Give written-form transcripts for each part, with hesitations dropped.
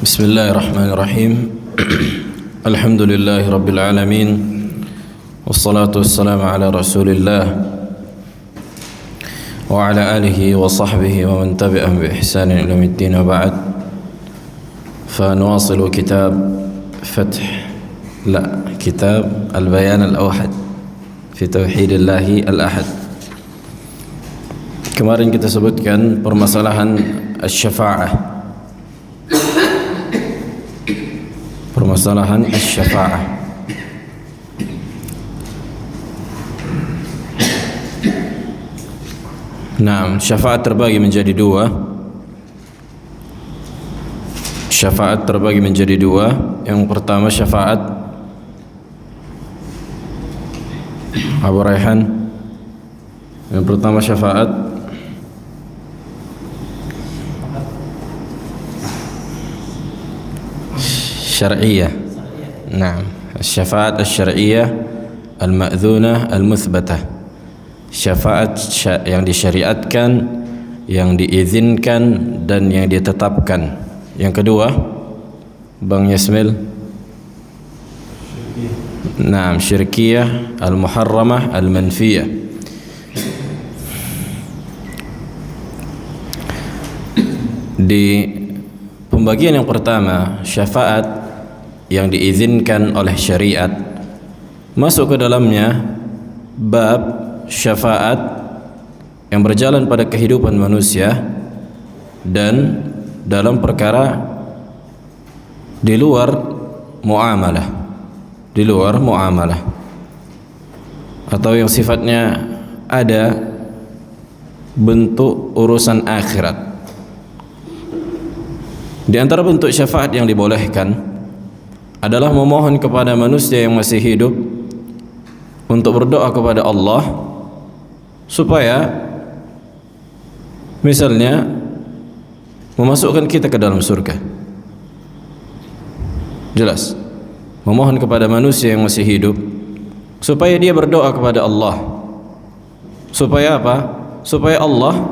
Bismillahirrahmanirrahim. Alhamdulillahi rabbil alamin. Wassalatu wassalamu ala Rasulillah wa ala alihi wa sahbihi wa man tabi'ahum bi ihsanin ila yaumiddin wa ba'd. Fa nuwasilu kitab kitab Al-Bayan Al-Awhad fi Tauhidillahi Al-Ahad. Kemarin kita sebutkan permasalahan asy-syafa'ah. Permasalahan asy-syafa'ah. Nah, syafaat terbagi menjadi dua. Syafaat terbagi menjadi dua. Yang pertama syafaat Abu Raihan. Yang pertama syafaat syar'iyyah. Nah, syafaat asy-syar'iyyah al-ma'dzunah al-muthbatah. Syafaat yang disyariatkan, yang diizinkan dan yang ditetapkan. Yang kedua, Bang Yasmil. Nah, syirkiyah al-muharramah al-manfiyah. Di pembagian yang pertama, syafaat yang diizinkan oleh syariat, masuk ke dalamnya bab syafaat yang berjalan pada kehidupan manusia dan dalam perkara di luar muamalah, atau yang sifatnya ada bentuk urusan akhirat. Di antara bentuk syafaat yang dibolehkan adalah memohon kepada manusia yang masih hidup untuk berdoa kepada Allah supaya misalnya memasukkan kita ke dalam surga. Jelas, memohon kepada manusia yang masih hidup supaya dia berdoa kepada Allah. Supaya apa? Supaya Allah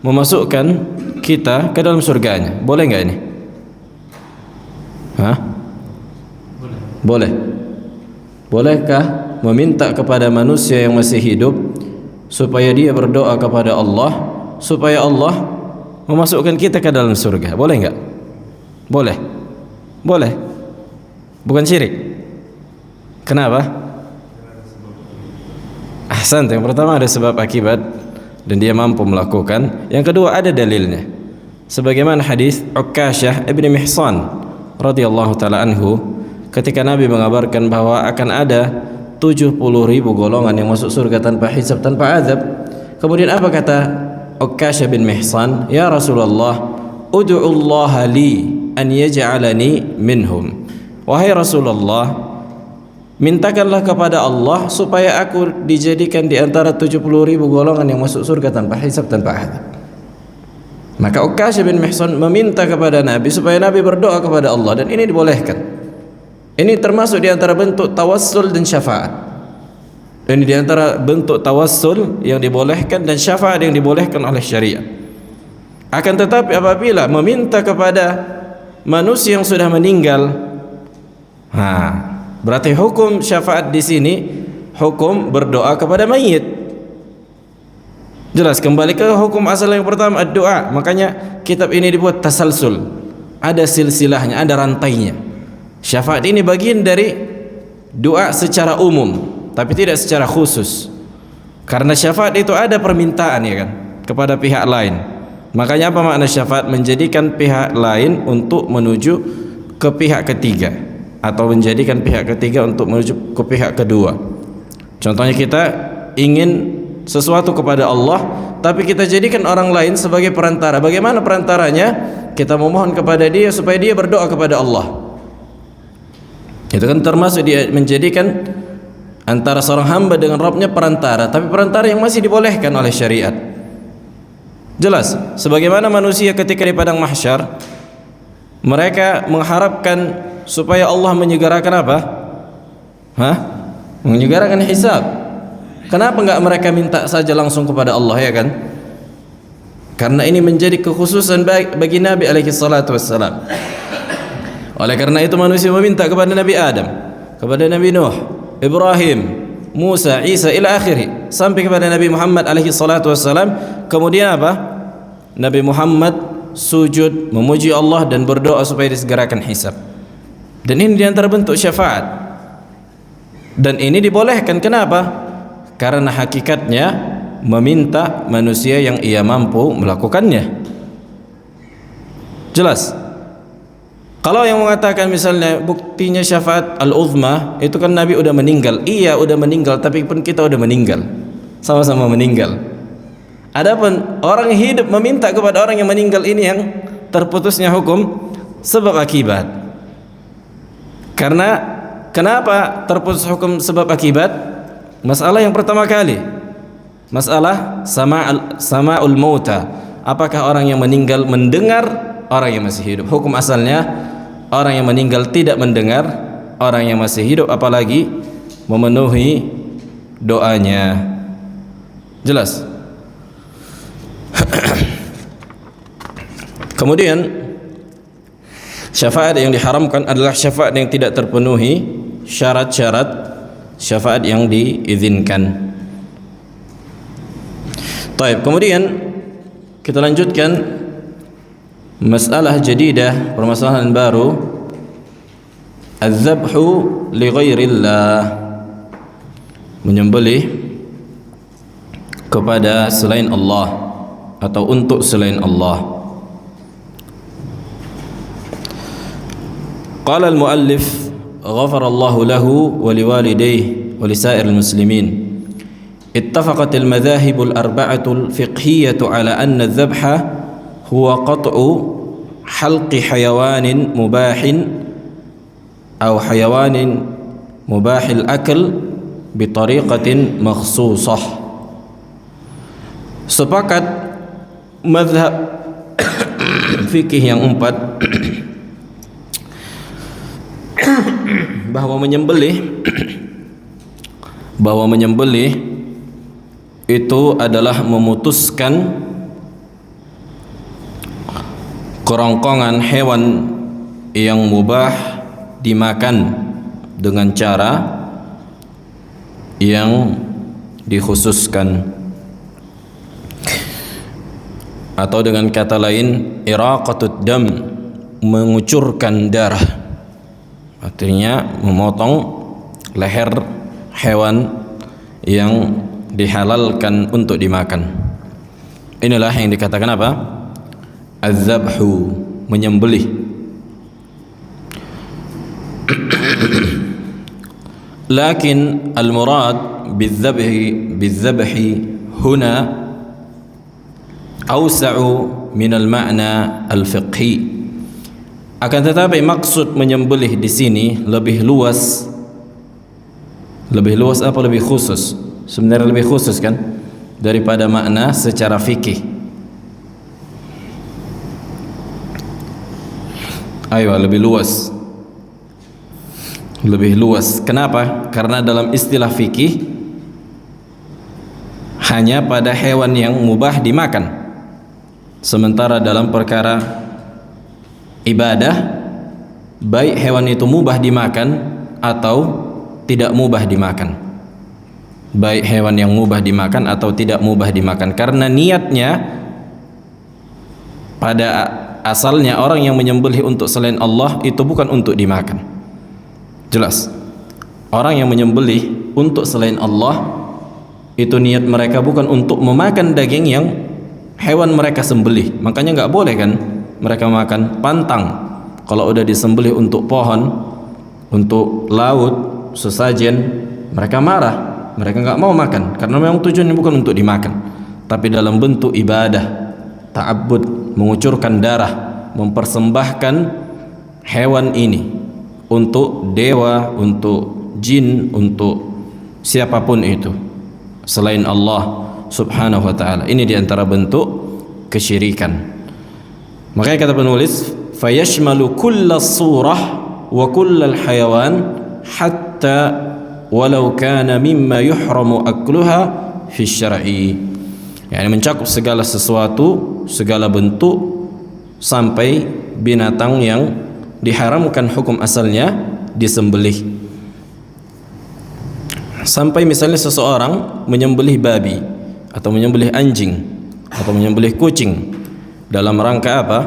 memasukkan kita ke dalam surganya. Boleh enggak ini? Hah? Boleh. Bolehkah meminta kepada manusia yang masih hidup supaya dia berdoa kepada Allah supaya Allah memasukkan kita ke dalam surga? Boleh enggak? Boleh. Boleh. Bukan syirik. Kenapa? Ahsan, yang pertama ada sebab akibat dan dia mampu melakukan. Yang kedua ada dalilnya. Sebagaimana hadis Uqashah ibn Mihsan radhiyallahu taala anhu, ketika Nabi mengabarkan bahwa akan ada 70.000 golongan yang masuk surga tanpa hisab, tanpa azab. Kemudian apa kata Uqashah bin Mihsan? Ya Rasulullah, ud'u Allah li an yaj'alani minhum. Wahai Rasulullah, mintakanlah kepada Allah supaya aku dijadikan di antara 70.000 golongan yang masuk surga tanpa hisab, tanpa azab. Maka Uqashah bin Mihsan meminta kepada Nabi supaya Nabi berdoa kepada Allah, dan ini dibolehkan. Ini termasuk di antara bentuk tawassul dan syafaat. Ini di antara bentuk tawassul yang dibolehkan dan syafaat yang dibolehkan oleh syariat. Akan tetapi apabila meminta kepada manusia yang sudah meninggal, berarti hukum syafaat di sini hukum berdoa kepada mayit. Jelas, kembali ke hukum asal yang pertama, doa. Makanya kitab ini dibuat tasalsul. Ada silsilahnya, ada rantainya. Syafaat ini bagian dari doa secara umum, tapi tidak secara khusus. Karena syafaat itu ada permintaan, ya kan, kepada pihak lain. Makanya apa makna syafaat? Menjadikan pihak lain untuk menuju ke pihak ketiga, atau menjadikan pihak ketiga untuk menuju ke pihak kedua. Contohnya kita ingin sesuatu kepada Allah, tapi kita jadikan orang lain sebagai perantara. Bagaimana perantaranya? Kita memohon kepada dia supaya dia berdoa kepada Allah. Itu kan termasuk dia menjadikan antara seorang hamba dengan Rabbnya perantara, tapi perantara yang masih dibolehkan oleh syariat. Jelas, sebagaimana manusia ketika di padang mahsyar, mereka mengharapkan supaya Allah menyegerakan apa? Menyegerakan hisab. Kenapa enggak mereka minta saja langsung kepada Allah, ya kan? Karena ini menjadi kekhususan bagi Nabi alaihi salatu wassalam. Oleh karena itu manusia meminta kepada Nabi Adam, kepada Nabi Nuh, Ibrahim, Musa, Isa ila akhirih, sampai kepada Nabi Muhammad alaihi salatu wassalam. Kemudian apa? Nabi Muhammad sujud memuji Allah dan berdoa supaya disegerakan hisab. Dan ini di antara bentuk syafaat. Dan ini dibolehkan. Kenapa? Karena hakikatnya meminta manusia yang ia mampu melakukannya. Jelas? Kalau yang mengatakan misalnya buktinya syafaat al-uzma, itu kan Nabi udah meninggal. Iya udah meninggal, tapi pun kita udah meninggal, sama-sama meninggal. Adapun orang hidup meminta kepada orang yang meninggal, ini yang terputusnya hukum sebab akibat. Karena kenapa terputus hukum sebab akibat? Masalah yang pertama kali, masalah sama'ul mauta. Apakah orang yang meninggal mendengar orang yang masih hidup? Hukum asalnya orang yang meninggal tidak mendengar orang yang masih hidup, apalagi memenuhi doanya. Jelas? Kemudian syafaat yang diharamkan adalah syafaat yang tidak terpenuhi syarat-syarat syafaat yang diizinkan. Baik, kemudian kita lanjutkan masalah jadidah, permasalahan baru, az-zabhu li ghairillah, menyembelih kepada selain Allah atau untuk selain Allah. Qala al-muallif ghafarallahu lahu wa liwalidayhi wa lisa'iril muslimin. Ittafaqat al-madhahib al-arba'ah al-fiqhiyyah ala anna adh-dhabha huwa qat'u halqi hayawanin mubahin aw hayawanin mubahil akl bi tariqatin makhsusah. Sepakat mazhab fikih yang empat bahwa menyembelih itu adalah memutuskan kerongkongan hewan yang mubah dimakan dengan cara yang dikhususkan, atau dengan kata lain iraqatud dam, mengucurkan darah, artinya memotong leher hewan yang dihalalkan untuk dimakan. Inilah yang dikatakan apa? Az-zabhu, menyembelih. Lakin al-murad bil-zabhi huna awsa'u min al-ma'na al-fiqhi. Akan tetapi maksud menyembelih di sini lebih luas. Lebih luas apa lebih khusus? Sebenarnya lebih khusus kan daripada makna secara fikih. Ayo, lebih luas. Lebih luas. Kenapa? Karena dalam istilah fikih hanya pada hewan yang mubah dimakan. Sementara dalam perkara ibadah, baik hewan itu mubah dimakan atau tidak mubah dimakan. Baik hewan yang mubah dimakan atau tidak mubah dimakan. Karena niatnya pada asalnya orang yang menyembelih untuk selain Allah itu bukan untuk dimakan. Jelas? Orang yang menyembelih untuk selain Allah itu niat mereka bukan untuk memakan daging yang hewan mereka sembelih. Makanya nggak boleh kan mereka makan pantang. Kalau udah disembelih untuk pohon, untuk laut, sesajen, mereka marah. Mereka nggak mau makan karena memang tujuannya bukan untuk dimakan, tapi dalam bentuk ibadah, ta'abbud, mengucurkan darah, mempersembahkan hewan ini untuk dewa, untuk jin, untuk siapapun itu selain Allah Subhanahu wa ta'ala. Ini diantara bentuk kesyirikan. Makanya kata penulis, fayashmalu kullas surah wa kullal hayawan hatta walau kana mimma yuhramu akluha fi syar'i. Yani mencakup segala sesuatu, segala bentuk, sampai binatang yang diharamkan hukum asalnya disembelih. Sampai misalnya seseorang menyembelih babi atau menyembelih anjing atau menyembelih kucing dalam rangka apa?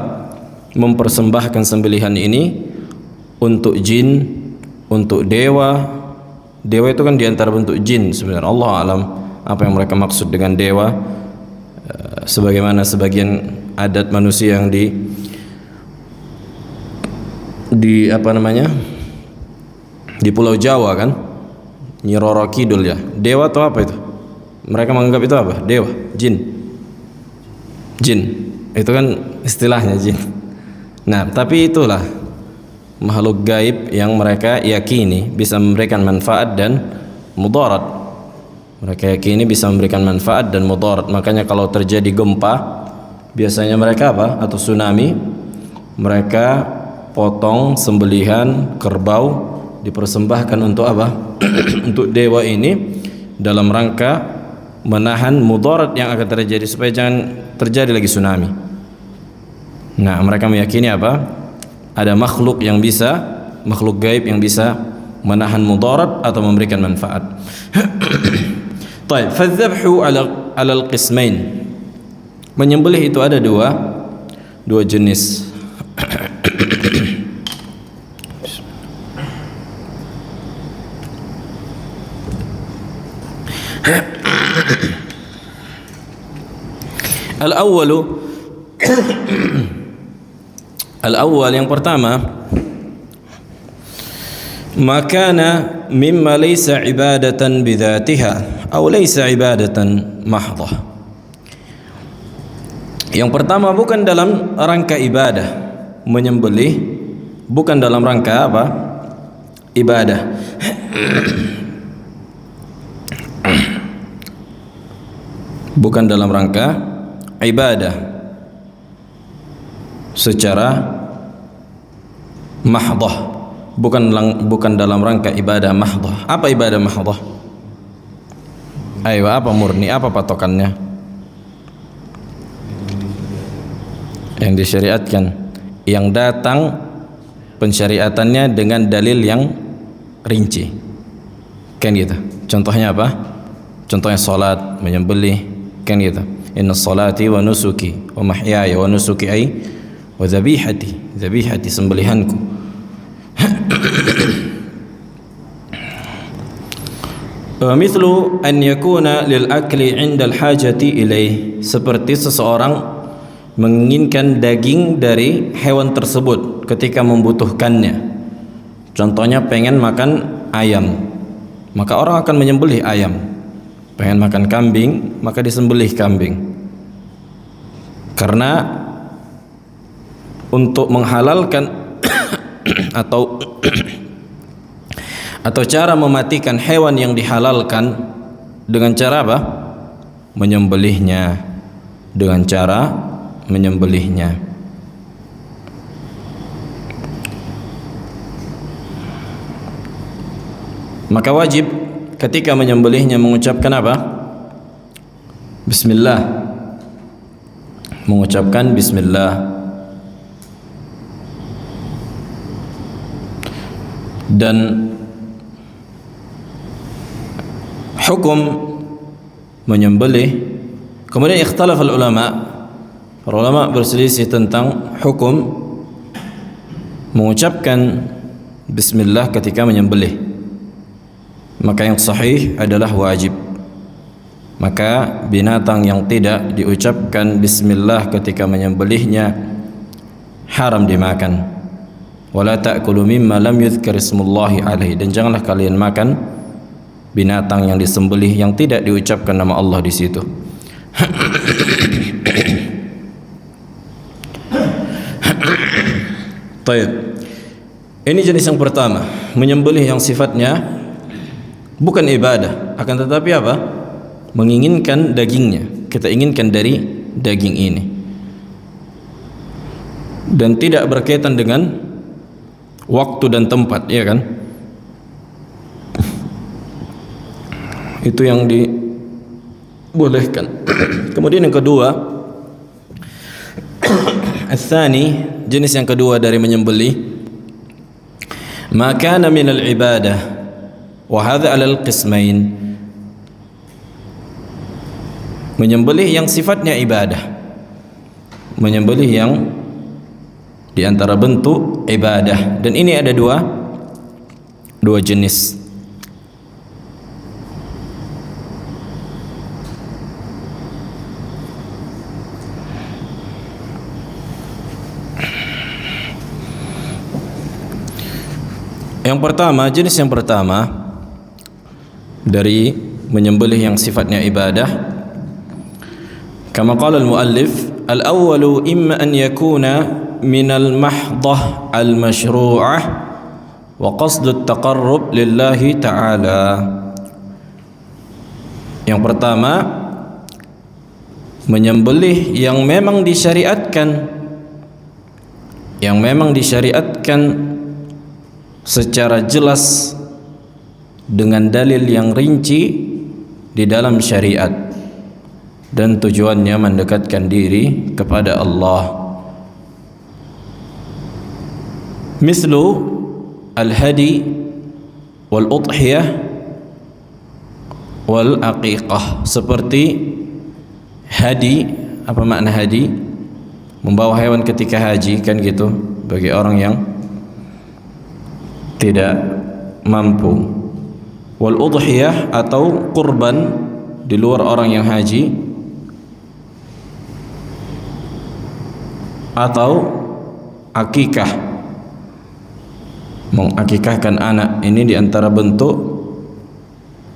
Mempersembahkan sembelihan ini untuk jin, untuk dewa. Dewa itu kan diantara bentuk jin sebenarnya. Allah alam apa yang mereka maksud dengan dewa. Sebagaimana sebagian adat manusia yang di apa namanya, di Pulau Jawa kan, Nyi Roro Kidul ya, dewa atau apa itu? Mereka menganggap itu apa? Dewa, jin. Itu kan istilahnya jin. Nah, tapi itulah makhluk gaib yang mereka yakini bisa memberikan manfaat dan mudarat. Mereka yakini bisa memberikan manfaat dan mudarat. Makanya kalau terjadi gempa, biasanya mereka apa? Atau tsunami, mereka potong sembelihan kerbau dipersembahkan untuk apa? Untuk dewa ini dalam rangka menahan mudarat yang akan terjadi supaya jangan terjadi lagi tsunami. Nah, mereka meyakini apa? Ada makhluk gaib yang bisa menahan mudarat atau memberikan manfaat. Baik, fadzabhu ala al-qismain. Menyembelih itu ada dua jenis. Al-awwal yang pertama, makana mimma laysa ibadatan bidzatiha atau laysa ibadatan mahdhah. Yang pertama bukan dalam rangka ibadah, menyembelih bukan dalam rangka apa? Ibadah. Bukan dalam rangka ibadah secara mahdhah, bukan dalam rangka ibadah mahdhah. Apa ibadah mahdhah? Ayo, apa murni? Apa patokannya? Yang disyariatkan, yang datang pensyariatannya dengan dalil yang rinci, kan gitu. Contohnya apa? Contohnya salat, menyembelih, kan gitu. Inna salati wa nusuki wa mahyaya wa nusuki ay wa zabihati sembelihanku. Mithlu an yakuna lil akli 'inda al hajati ilaih, seperti seseorang menginginkan daging dari hewan tersebut ketika membutuhkannya. Contohnya pengen makan ayam, maka orang akan menyembelih ayam. Pengen makan kambing, maka disembelih kambing. Karena untuk menghalalkan atau cara mematikan hewan yang dihalalkan dengan cara apa? Menyembelihnya. Dengan cara menyembelihnya. Maka wajib ketika menyembelihnya mengucapkan apa? Bismillah. Mengucapkan bismillah. Dan hukum menyembelih, kemudian ikhtalaf ulama. Para ulama berselisih tentang hukum mengucapkan bismillah ketika menyembelih. Maka yang sahih adalah wajib. Maka binatang yang tidak diucapkan bismillah ketika menyembelihnya haram dimakan. Wala ta'kulu mimma lam yuzkar ismullahi alaihi, dan janganlah kalian makan binatang yang disembelih yang tidak diucapkan nama Allah di situ. Baik. Ini jenis yang pertama, menyembelih yang sifatnya bukan ibadah, akan tetapi apa? Menginginkan dagingnya. Kita inginkan dari daging ini. Dan tidak berkaitan dengan waktu dan tempat, ya kan? Itu yang dibolehkan. Kemudian yang kedua, al-thani, jenis yang kedua dari menyembelih ma kana minal ibadah wa hadha alal qismain. Menyembelih yang sifatnya ibadah, menyembelih yang di antara bentuk ibadah, dan ini ada dua jenis. Yang pertama, jenis yang pertama dari menyembelih yang sifatnya ibadah, kama qala al-muallif, al-awwalu imma an yakuna min al-mahdhah al-mashru'ah wa qasdu at-taqarrub lillahi ta'ala. Yang pertama, menyembelih yang memang disyariatkan secara jelas dengan dalil yang rinci di dalam syariat, dan tujuannya mendekatkan diri kepada Allah. Mislu al-hadi wal udhiyah wal aqiqah, seperti hadi. Apa makna hadi? Membawa hewan ketika haji, kan gitu, bagi orang yang tidak mampu. Wal udhiyah atau kurban di luar orang yang haji, atau akikah, mengakikahkan anak. Ini di antara bentuk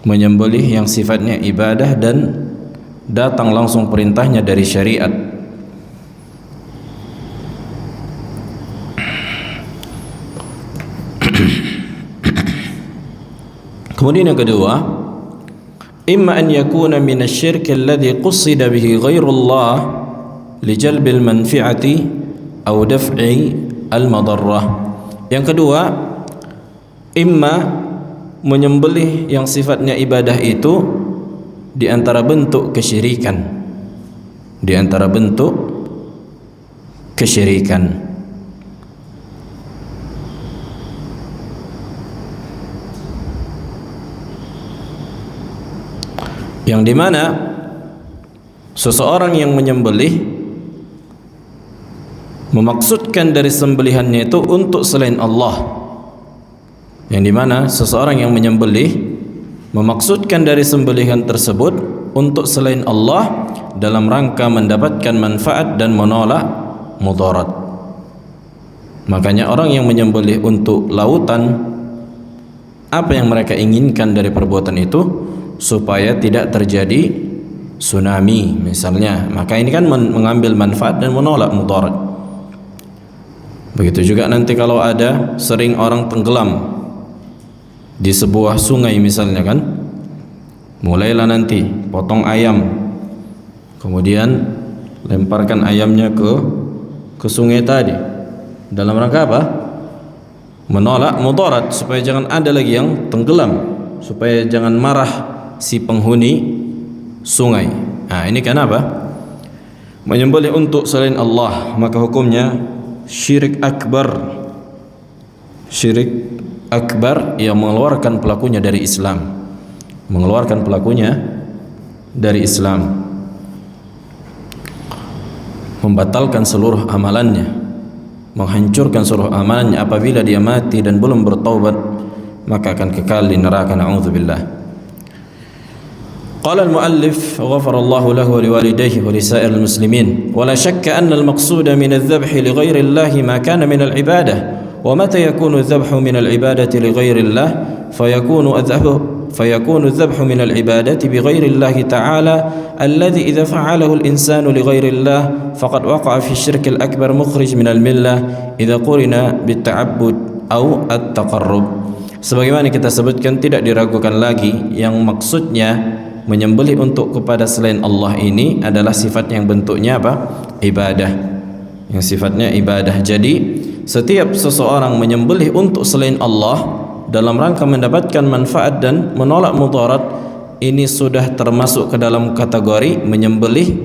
menyembelih yang sifatnya ibadah dan datang langsung perintahnya dari syariat. Kemudian yang kedua, imma an yakuna min asy-syirk alladhi qusida bihi ghairullah li jalbil manfi'ati aw daf'i al-madarrah. Yang kedua, imma menyembelih yang sifatnya ibadah itu di antara bentuk kesyirikan, di antara bentuk kesyirikan. Yang dimana seseorang yang menyembelih memaksudkan dari sembelihannya itu untuk selain Allah. Yang dimana seseorang yang menyembelih memaksudkan dari sembelihan tersebut untuk selain Allah dalam rangka mendapatkan manfaat dan menolak mudarat. Makanya orang yang menyembelih untuk lautan, apa yang mereka inginkan dari perbuatan itu? Supaya tidak terjadi tsunami misalnya. Maka ini kan mengambil manfaat dan menolak mudarat. Begitu juga nanti kalau ada sering orang tenggelam di sebuah sungai misalnya, kan, mulailah nanti potong ayam, kemudian lemparkan ayamnya ke sungai tadi, dalam rangka apa? Menolak mudarat, supaya jangan ada lagi yang tenggelam, supaya jangan marah si penghuni sungai. Nah, ini kenapa? Menyembelih untuk selain Allah, maka hukumnya syirik akbar. Syirik akbar yang mengeluarkan pelakunya dari Islam, mengeluarkan pelakunya dari Islam, membatalkan seluruh amalannya, menghancurkan seluruh amalannya. Apabila dia mati dan belum bertaubat, maka akan kekal di neraka. Na'udzubillah. قال المؤلف غفر الله له ولوالديه ولسائر المسلمين ولا شك أن المقصود من الذبح لغير الله ما كان من العبادة ومتى يكون الذبح من العبادة لغير الله فيكون الذبح من العبادة بغير الله تعالى الذي إذا فعله الإنسان لغير الله فقد وقع في الشرك الأكبر مخرج من الملة إذا قرن بالتعبد أو التقرب. Sebagaimana kita sebutkan, tidak diragukan lagi yang maksudnya menyembelih untuk kepada selain Allah ini adalah sifat yang bentuknya apa? Ibadah. Yang sifatnya ibadah. Jadi setiap seseorang menyembelih untuk selain Allah dalam rangka mendapatkan manfaat dan menolak mudarat, ini sudah termasuk ke dalam kategori menyembelih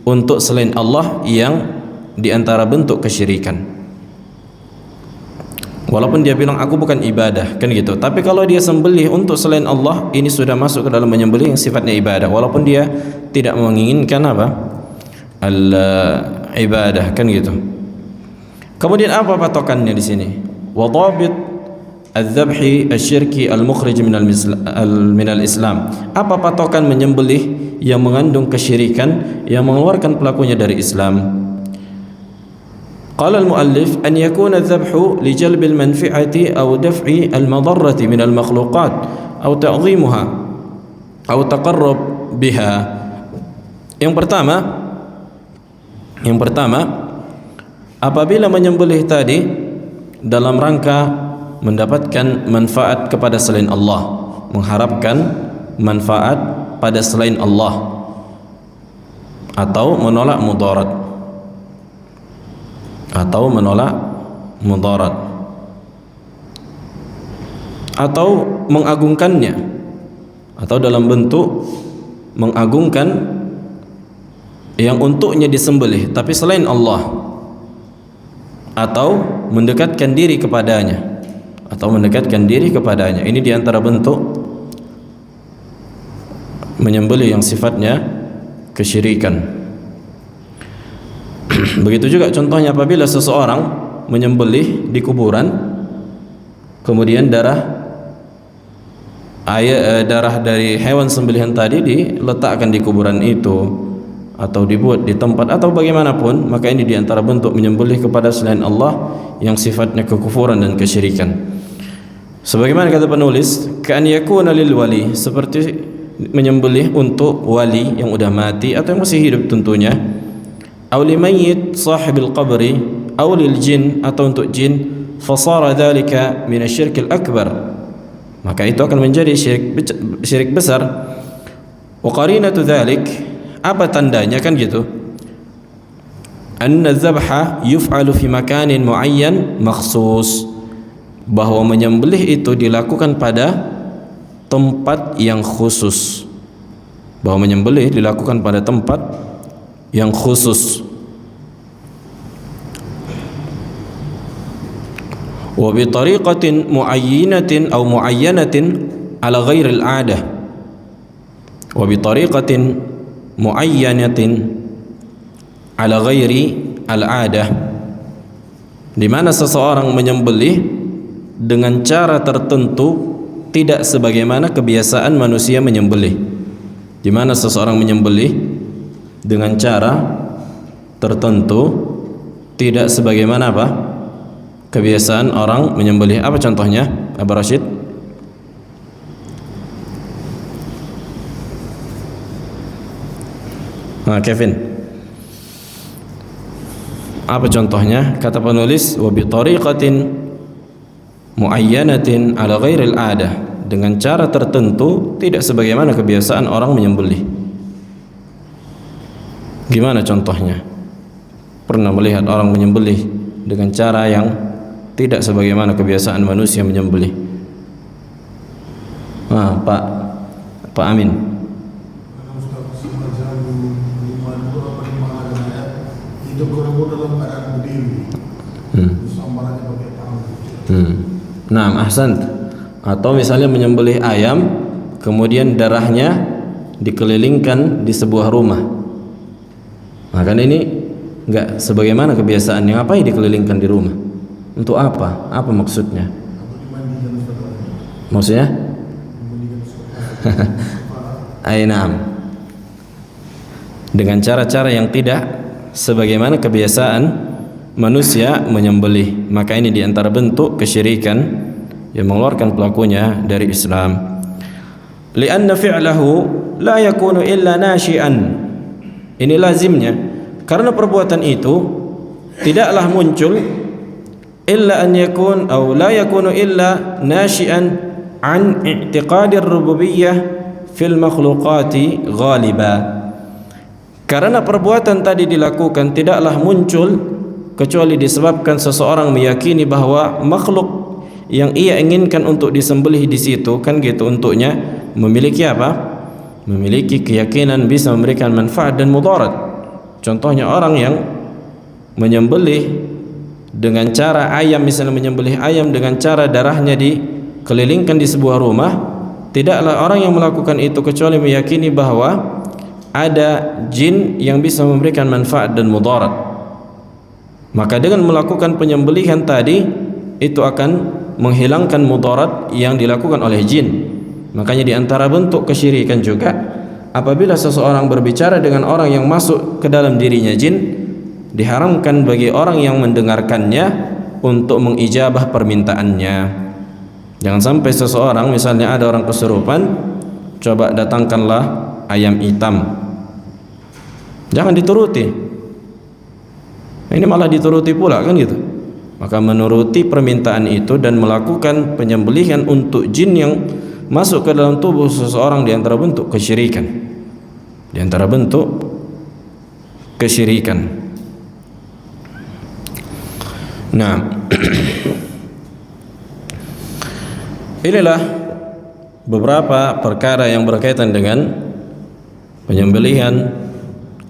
untuk selain Allah yang diantara bentuk kesyirikan. Walaupun dia bilang aku bukan ibadah, kan gitu. Tapi kalau dia sembelih untuk selain Allah, ini sudah masuk ke dalam menyembelih yang sifatnya ibadah, walaupun dia tidak menginginkan apa? Al-ibadah, kan gitu. Kemudian apa patokannya di sini? Wadhabit al-dzabhi asy-syirki al-mukhrij min al-Islam. Apa patokan menyembelih yang mengandung kesyirikan yang mengeluarkan pelakunya dari Islam? قال المؤلف أن يكون الذبح لجلب المنفعة أو دفع المضرة من المخلوقات أو تعظيمها أو تقرب بها. Yang pertama apabila menyembelih tadi dalam rangka mendapatkan manfaat kepada selain Allah, mengharapkan manfaat pada selain Allah, atau menolak mudarat, atau mengagungkannya, atau dalam bentuk mengagungkan yang untuknya disembelih tapi selain Allah, atau mendekatkan diri kepadanya, ini diantara bentuk menyembelih yang sifatnya kesyirikan. Begitu juga contohnya apabila seseorang menyembelih di kuburan, kemudian darah dari hewan sembelihan tadi diletakkan di kuburan itu, atau dibuat di tempat, atau bagaimanapun, maka ini diantara bentuk menyembelih kepada selain Allah yang sifatnya kekufuran dan kesyirikan. Sebagaimana kata penulis, ka'an yakuna lil wali, seperti menyembelih untuk wali yang udah mati atau yang masih hidup tentunya, aw limayyit sahibil qabri aw lil jin, atau untuk jin, fasara dzalika min asy-syirk al-akbar, maka itu akan menjadi syirik besar. Wa qarinatu dzalik, apa tandanya, kan gitu, anna dzabha yuf'alu fi makanin muayyan makhsus, bahwa menyembelih itu dilakukan pada tempat yang khusus, yang khusus. Wa bi tariqatin muayyanatin aw muayyanatin ala ghairi al-'adah, wa bi tariqatin muayyanatin ala ghairi al-'adah, di mana seseorang menyembelih dengan cara tertentu tidak sebagaimana kebiasaan manusia menyembelih. Di mana seseorang menyembelih dengan cara tertentu tidak sebagaimana apa? Kebiasaan orang menyembelih. Apa contohnya, Abu Rashid? Kevin, apa contohnya? Kata penulis, wa bi tariqatin muayyanatin ala ghairil 'adah, dengan cara tertentu tidak sebagaimana kebiasaan orang menyembelih. Gimana contohnya? Pernah melihat orang menyembelih dengan cara yang tidak sebagaimana kebiasaan manusia menyembelih? Pak Amin. Itu kerbau dalam keadaan berdiri. Sambarannya pakai tangan. Nah, ahsan. Atau misalnya menyembelih ayam, kemudian darahnya dikelilingkan di sebuah rumah. Maka ini enggak sebagaimana kebiasaannya. Ngapain dikelilingkan di rumah? Untuk apa? Apa maksudnya? Maksudnya? Ainam. Dengan cara-cara yang tidak sebagaimana kebiasaan manusia menyembelih, maka ini diantara bentuk kesyirikan yang mengeluarkan pelakunya dari Islam. Lianna fi'lahu la yakunu illa nasyi'an. Ini lazimnya, karena perbuatan itu tidaklah muncul illa an yakun atau la yakunu illa nasyi'an an i'tiqadir rububiyyah fil makhluqati ghaliba. Karena perbuatan tadi dilakukan tidaklah muncul kecuali disebabkan seseorang meyakini bahwa makhluk yang ia inginkan untuk disembelih di situ, kan gitu, untuknya memiliki apa? Memiliki keyakinan bisa memberikan manfaat dan mudarat. Contohnya orang yang menyembelih dengan cara ayam, misalnya menyembelih ayam dengan cara darahnya dikelilingkan di sebuah rumah, tidaklah orang yang melakukan itu kecuali meyakini bahwa ada jin yang bisa memberikan manfaat dan mudarat. Maka dengan melakukan penyembelihan tadi, itu akan menghilangkan mudarat yang dilakukan oleh jin. Makanya di antara bentuk kesyirikan juga apabila seseorang berbicara dengan orang yang masuk ke dalam dirinya jin, diharamkan bagi orang yang mendengarkannya untuk mengijabah permintaannya. Jangan sampai seseorang, misalnya ada orang kesurupan, coba datangkanlah ayam hitam, jangan dituruti. Ini malah dituruti pula, kan gitu. Maka menuruti permintaan itu dan melakukan penyembelihan untuk jin yang masuk ke dalam tubuh seseorang di antara bentuk kesyirikan. Di antara bentuk kesyirikan. Nah, inilah beberapa perkara yang berkaitan dengan penyembelihan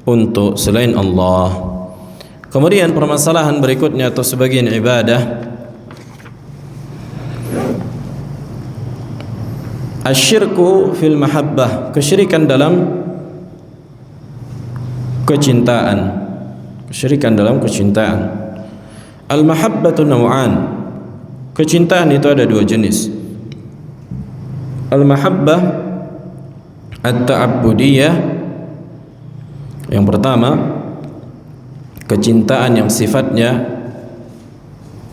untuk selain Allah. Kemudian permasalahan berikutnya atau sebagian ibadah, asyirku fil mahabbah, kesyirikan dalam kecintaan. Kesyirikan dalam kecintaan. Al-mahabbatu naw'an. Kecintaan itu ada dua jenis. Al-mahabbah at-ta'abbudiyah. Yang pertama, kecintaan yang sifatnya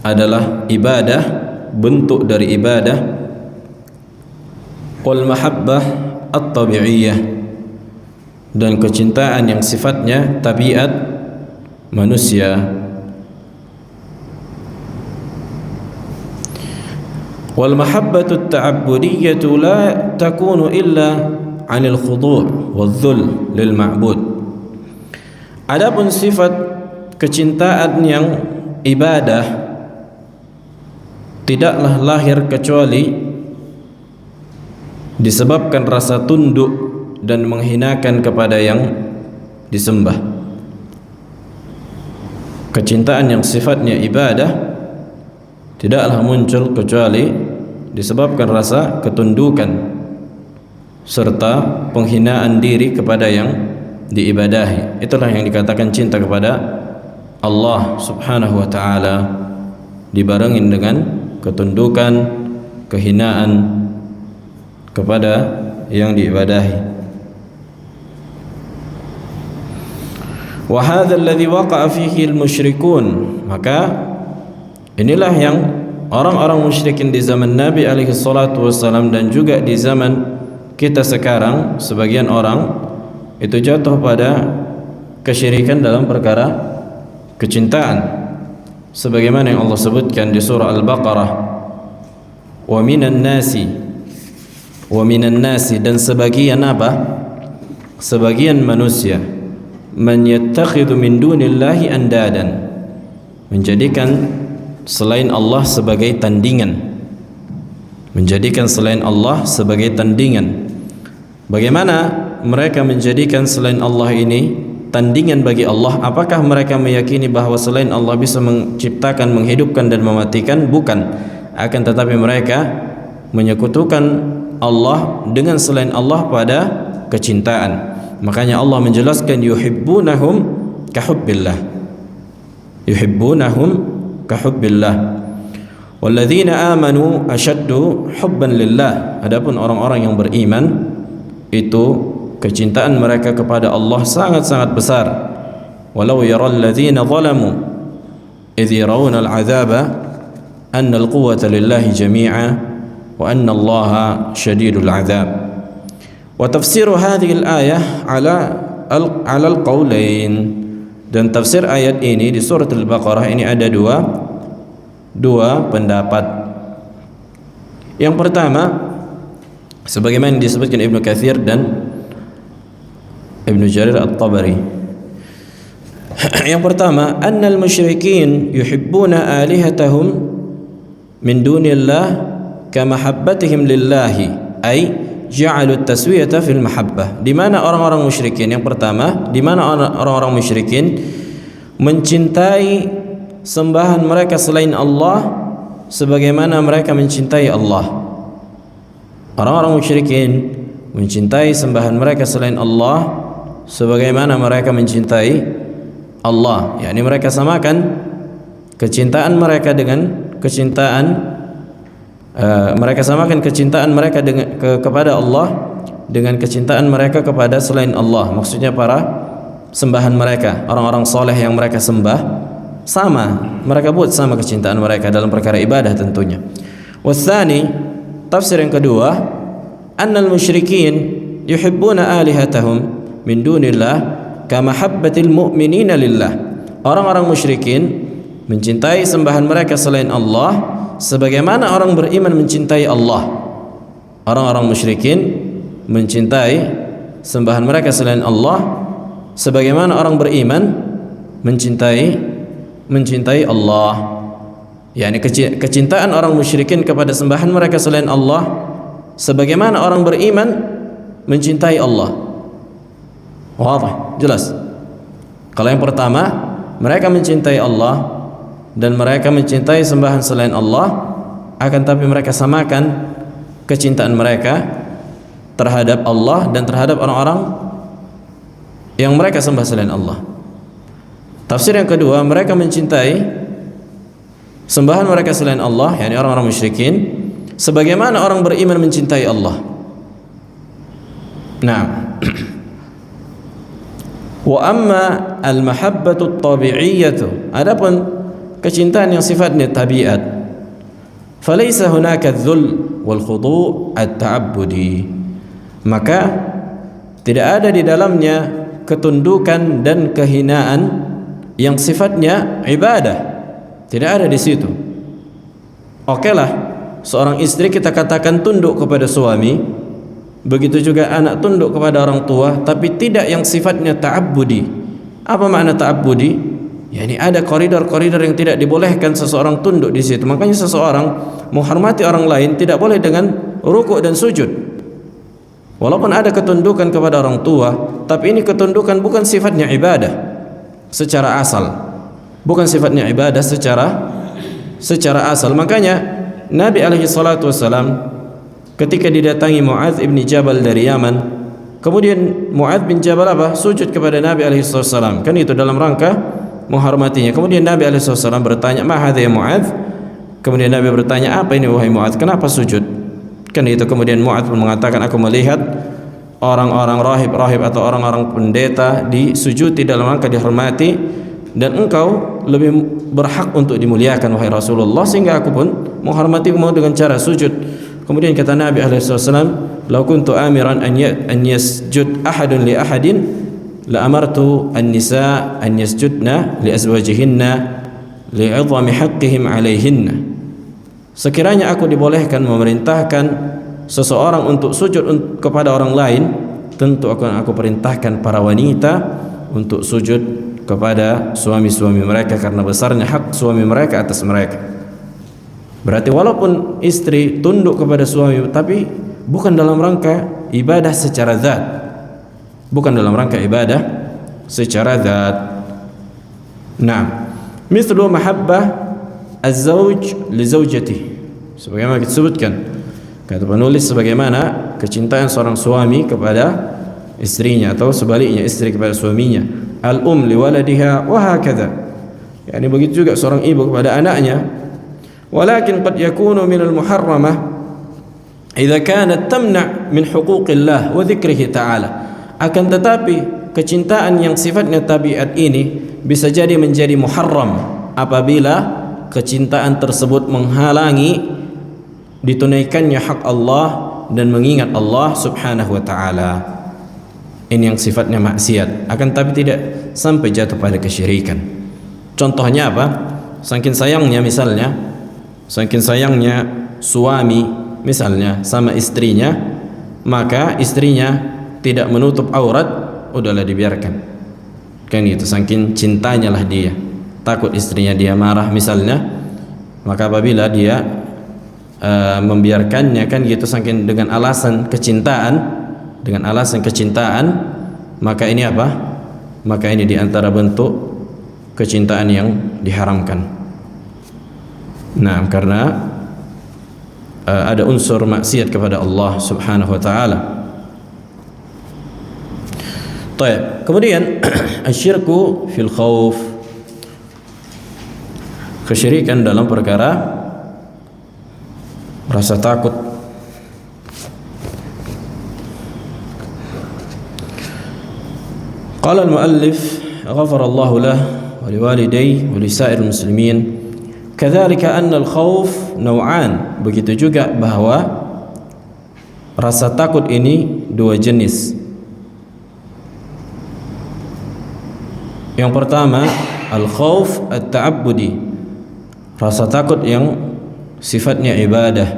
adalah ibadah, bentuk dari ibadah. Wal mahabbah at-tabi'iyah, dan kecintaan yang sifatnya tabiat manusia. Wal mahabbatu at-ta'abbudiyatu la takunu illa 'anil khudu' wadh-dhul lil ma'bud. Adapun sifat kecintaan yang ibadah tidaklah lahir kecuali disebabkan rasa tunduk dan menghinakan kepada yang disembah. Kecintaan yang sifatnya ibadah tidaklah muncul kecuali disebabkan rasa ketundukan serta penghinaan diri kepada yang diibadahi. Itulah yang dikatakan cinta kepada Allah Subhanahu wa ta'ala, dibarengin dengan ketundukan, kehinaan kepada yang diibadahi. Wa hadzal ladzi waqa'a fihi al-musyrikun, maka inilah yang orang-orang musyrikin di zaman Nabi alaihi salatu wassalam dan juga di zaman kita sekarang, sebagian orang itu jatuh pada kesyirikan dalam perkara kecintaan, sebagaimana yang Allah sebutkan di surah Al-Baqarah, wa minan nasi, dan sebagian apa? Sebagian manusia, man yattakhidhu min dunillahi andadan, menjadikan selain Allah sebagai tandingan. Menjadikan selain Allah sebagai tandingan. Bagaimana mereka menjadikan selain Allah ini tandingan bagi Allah? Apakah mereka meyakini bahawa selain Allah bisa menciptakan, menghidupkan dan mematikan? Bukan. Akan tetapi mereka menyekutukan Allah dengan selain Allah pada kecintaan. Makanya Allah menjelaskan yuhibbunahum kahubbillah. Yuhibbunahum kahubbillah. Walladzina amanu asyaddu hubban lillah. Adapun orang-orang yang beriman, itu kecintaan mereka kepada Allah sangat-sangat besar. Walau yaral ladzina zalamu idh yarawna al-'adzaba anna al-quwwata lillahi jami'a wa anna Allaha syadidul 'adzab. Wa tafsiru hadhihi al-ayah ala al-qawlain. Dan tafsir ayat ini di surat Al-Baqarah ini ada dua pendapat. Yang pertama, sebagaimana disebutkan Ibnu Katsir dan Ibnu Jarir At-Tabari. Yang pertama, annal musyrikin yuhibbuna alihatahum min dunillah kamahabbatihim lillahi, ay ja'alu taswiyata fil mahabbah. Di mana orang-orang musyrikin, yang pertama, di mana orang-orang musyrikin mencintai sembahan mereka selain Allah sebagaimana mereka mencintai Allah. Orang-orang musyrikin mencintai sembahan mereka selain Allah sebagaimana mereka mencintai Allah. yakni mereka samakan kecintaan mereka dengan mereka samakan kecintaan mereka kepada Allah dengan kecintaan mereka kepada selain Allah. Maksudnya para sembahan mereka, orang-orang soleh yang mereka sembah, sama, mereka buat sama kecintaan mereka dalam perkara ibadah tentunya. Watsani, tafsir yang kedua, annal musyrikin yuhibbuna alihatahum min dunillah kama habbatil mu'minina lillah. Orang-orang musyrikin mencintai sembahan mereka selain Allah sebagaimana orang beriman mencintai Allah. Orang-orang musyrikin mencintai sembahan mereka selain Allah sebagaimana orang beriman mencintai Allah. yakni kecintaan orang musyrikin kepada sembahan mereka selain Allah sebagaimana orang beriman mencintai Allah. Wadah, jelas. Kalau yang pertama, mereka mencintai Allah dan mereka mencintai sembahan selain Allah, akan tapi mereka samakan kecintaan mereka terhadap Allah dan terhadap orang-orang yang mereka sembah selain Allah. Tafsir yang kedua, mereka mencintai sembahan mereka selain Allah, yakni orang-orang musyrikin, sebagaimana orang beriman mencintai Allah. Nah, wa amma al-mahabbatu at-tabi'iyyatu, adapun kecintaan yang sifatnya tabiat, falaysa hunaka adh-dhul wal khudu' at-ta'abbudi, maka tidak ada di dalamnya ketundukan dan kehinaan yang sifatnya ibadah, tidak ada di situ. Okelah, seorang istri kita katakan tunduk kepada suami, begitu juga anak tunduk kepada orang tua, tapi tidak yang sifatnya ta'abbudi. Apa makna ta'abbudi? yakni ada koridor-koridor yang tidak dibolehkan seseorang tunduk di situ. Makanya seseorang menghormati orang lain tidak boleh dengan rukuk dan sujud. Walaupun ada ketundukan kepada orang tua, tapi ini ketundukan bukan sifatnya ibadah secara asal. Bukan sifatnya ibadah secara asal. Makanya Nabi alaihi salatu wasalam ketika didatangi Mu'adz ibn Jabal dari Yaman, kemudian Mu'adz bin Jabal sujud kepada Nabi alaihi salatu wasalam, kan itu dalam rangka menghormatinya. Kemudian Nabi alaihi salatu wasalam bertanya, "Ma hadza ya Mu'adz?" Kemudian Nabi bertanya, "Apa ini wahai Mu'adz? Kenapa sujud?" Kan itu kemudian Mu'adz mengatakan, "Aku melihat orang-orang rahib-rahib atau orang-orang pendeta disujudi dalam rangka dihormati, dan engkau lebih berhak untuk dimuliakan wahai Rasulullah, sehingga aku pun menghormatimu dengan cara sujud." Kemudian kata Nabi alaihi wasallam, "Lau kuntu amiran an yasjud ahadun li ahadin la amartu an-nisa an yasjudna li azwajihinna li'idhami haqqihim 'alaihinna." Sekiranya aku dibolehkan memerintahkan seseorang untuk sujud kepada orang lain, tentu akan aku perintahkan para wanita untuk sujud kepada suami-suami mereka karena besarnya hak suami mereka atas mereka. Berarti walaupun istri tunduk kepada suami, tapi bukan dalam rangka ibadah secara zat, bukan dalam rangka ibadah secara zat. Nah, mislu mahabbah az-zawj li zawjatihi, sebagaimana kita sebutkan, kata penulis, sebagaimana kecintaan seorang suami kepada istrinya atau sebaliknya istri kepada suaminya. Al-um li waladiha wa hakadha, yakni begitu juga seorang ibu kepada anaknya. Walakin qad yakunu min al-muharramah idza kanat tamna' min huquqillah wa dzikrihi ta'ala. Akan tetapi kecintaan yang sifatnya tabiat ini bisa jadi menjadi muharram apabila kecintaan tersebut menghalangi ditunaikannya hak Allah dan mengingat Allah subhanahu wa ta'ala. Ini yang sifatnya maksiat, akan tapi tidak sampai jatuh pada kesyirikan. Contohnya apa? Saking sayangnya misalnya, saking sayangnya suami misalnya sama istrinya, maka istrinya tidak menutup aurat, udahlah dibiarkan. Kan itu, saking cintanya lah dia, takut istrinya dia marah misalnya, maka apabila dia membiarkannya, kan gitu, saking dengan alasan kecintaan, maka ini apa? Maka ini diantara bentuk kecintaan yang diharamkan. Nah, karena ada unsur maksiat kepada Allah Subhanahu wa taala. Baik, kemudian asyirku fil khauf, kesyirikan dalam perkara rasa takut. Qala al-muallif ghafarallahu lahu wa liwalidayhi wa lisa'iril muslimin, kadzalika anna al-khauf naw'an, begitu juga bahwa rasa takut ini dua jenis. Yang pertama, al-khauf at-ta'abbudi, rasa takut yang sifatnya ibadah.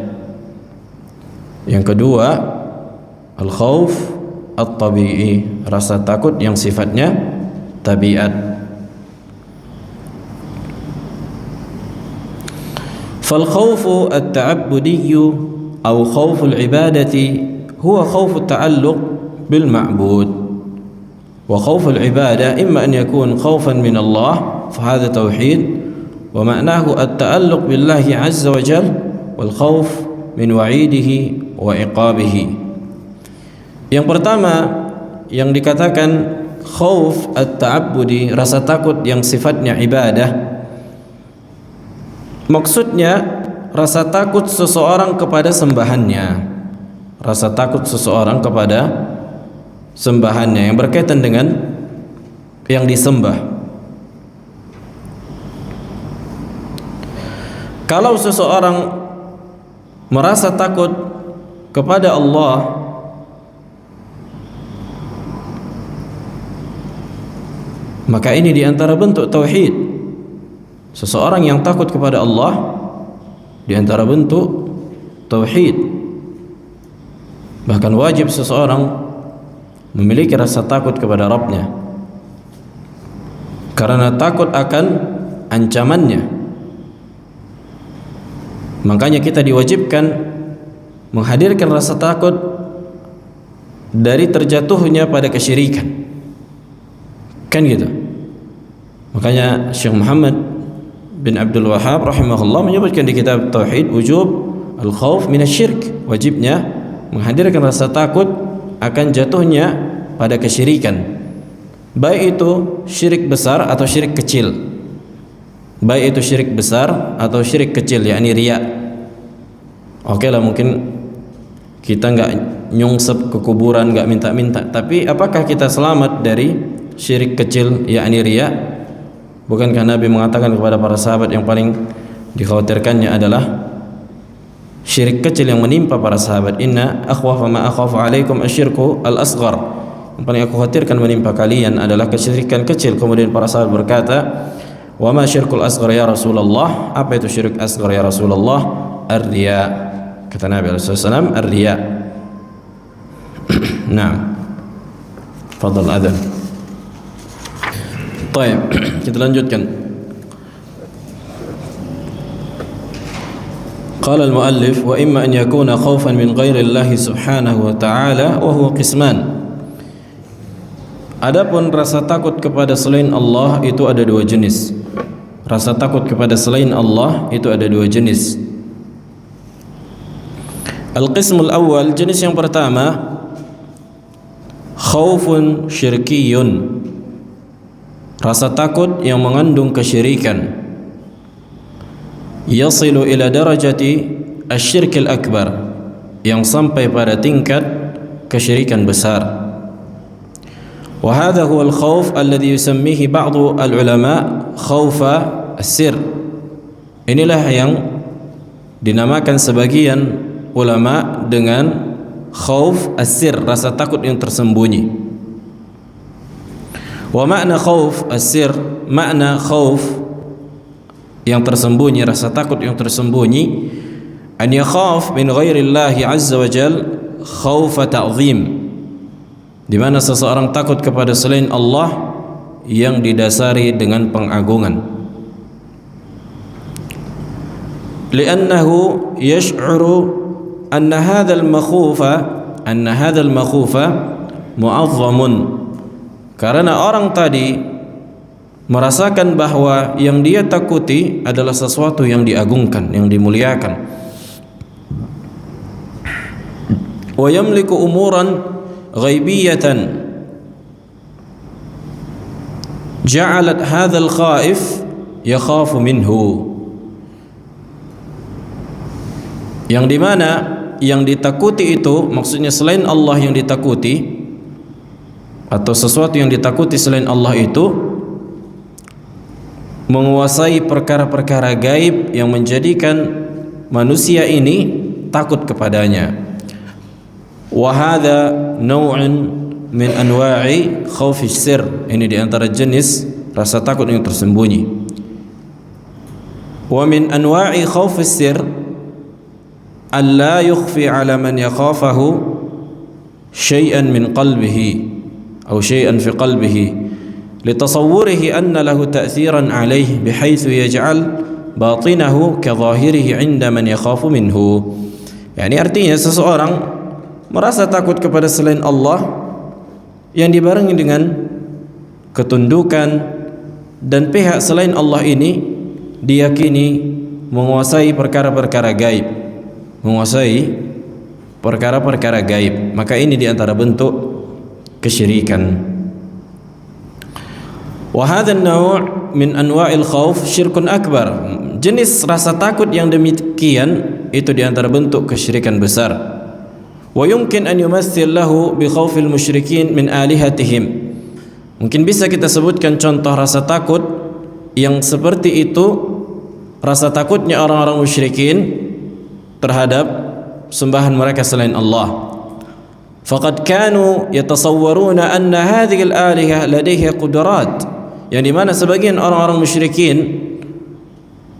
Yang kedua, al-khauf at-tabi'i, rasa takut yang sifatnya tabiat. Fal-khawfu at-ta'abbudiyyu aw khawfu al-ibadati huwa khawfu at-ta'alluq bil ma'bud. Wa khawfu al-ibadah imma an yakun khawfan min Allah, fa hadha tauhid, wa ma'nahu at-ta'alluq billahi 'azza wa jalla, wal khawf min wa'idihi wa iqabihi. Yang pertama yang dikatakan khauf at-ta'abbudi, rasa takut yang sifatnya ibadah, maksudnya rasa takut seseorang kepada sembahannya, rasa takut seseorang kepada sembahannya yang berkaitan dengan yang disembah. Kalau seseorang merasa takut kepada Allah, maka ini di antara bentuk tauhid. Seseorang yang takut kepada Allah di antara bentuk tauhid. Bahkan wajib seseorang memiliki rasa takut kepada Rabbnya, karena takut akan ancamannya. Makanya kita diwajibkan menghadirkan rasa takut dari terjatuhnya pada kesyirikan, kan gitu. Makanya Syekh Muhammad bin Abdul Wahhab rahimahullah menyebutkan di kitab Tauhid, wujub al-khauf minasy-syirk, wajibnya menghadirkan rasa takut akan jatuhnya pada kesyirikan, baik itu syirik besar atau syirik kecil, baik itu syirik besar atau syirik kecil, yakni riya. Oke lah, mungkin kita enggak nyungsep ke kuburan, enggak minta-minta, tapi apakah kita selamat dari syirik kecil, yakni riya? Bukankah Nabi mengatakan kepada para sahabat yang paling dikhawatirkannya adalah syirik kecil yang menimpa para sahabat, inna akhwafa ma akhafu alaikum asyirku al-asghar, yang paling aku khawatirkan menimpa kalian adalah kesyirikan kecil. Kemudian para sahabat berkata, wa ma syirkul asghar ya Rasulullah, apa itu syirik asghar ya Rasulullah? Ar-riya, kata Nabi SAW, ar-riya. Nah, fadal adhan. Baik, kita lanjutkan. Qala al-muallif wa imma an yakuna khaufan min ghairi Allah subhanahu wa ta'ala wa huwa qisman. Adapun rasa takut kepada selain Allah itu ada dua jenis. Rasa takut kepada selain Allah itu ada dua jenis. Al-qismul awal, jenis yang pertama, khaufun syirkiyun, rasa takut yang mengandung kesyirikan, yasilu ila darajati asyirk al-akbar, yang sampai pada tingkat kesyirikan besar. Wa hadha huwa al-khauf alladhi yusammihi ba'du al-ulama khaufa as-sir. Inilah yang dinamakan sebagian ulama dengan khauf as-sir, rasa takut yang tersembunyi. Wa makna khauf as-sir, makna khauf yang tersembunyi, rasa takut yang tersembunyi, an yakhaf min ghairillahi azza wa jal khaufa ta'zim, di mana seseorang takut kepada selain Allah yang didasari dengan pengagungan. Li'annahu yash'uru anna hadzal makhufa mu'azzamun, karena orang tadi merasakan bahwa yang dia takuti adalah sesuatu yang diagungkan, yang dimuliakan. Wa yamliku umuran ghaibiyatan ja'alat hadzal khaif yakhafu minhu, yang dimana yang ditakuti itu maksudnya selain Allah yang ditakuti, atau sesuatu yang ditakuti selain Allah itu menguasai perkara-perkara gaib yang menjadikan manusia ini takut kepadanya. Wa hadza naw'un min anwa'i khaufis sir, ini di antara jenis rasa takut yang tersembunyi. Wa min anwa'i khaufis sir alla yukhfi 'ala man yakhafahu syai'an min qalbihi aw syai'an fi qalbihi litasawwurihi anna lahu ta'thiran 'alayhi bihaythu yaj'al batinahu ka dhahirihi 'inda man yakhafu minhu. Yani artinya seseorang merasa takut kepada selain Allah yang dibarengi dengan ketundukan, dan pihak selain Allah ini diyakini menguasai perkara-perkara gaib, menguasai perkara-perkara gaib, maka ini di antara bentuk kesyirikan. Wa hadzal naw' min anwa'il khauf syirkun akbar. Jenis rasa takut yang demikian itu di antara bentuk kesyirikan besar. Wa yumkin an yumaththil lahu bi khaufil musyrikin min alihatihim. Mungkin bisa kita sebutkan contoh rasa takut yang seperti itu, rasa takutnya orang-orang musyrikin terhadap sembahan mereka selain Allah. Faqad kanu yatasawwaruna anna hadhihi al-alihah ladaiha qudrat, yang dimana sebagian orang-orang musyrikin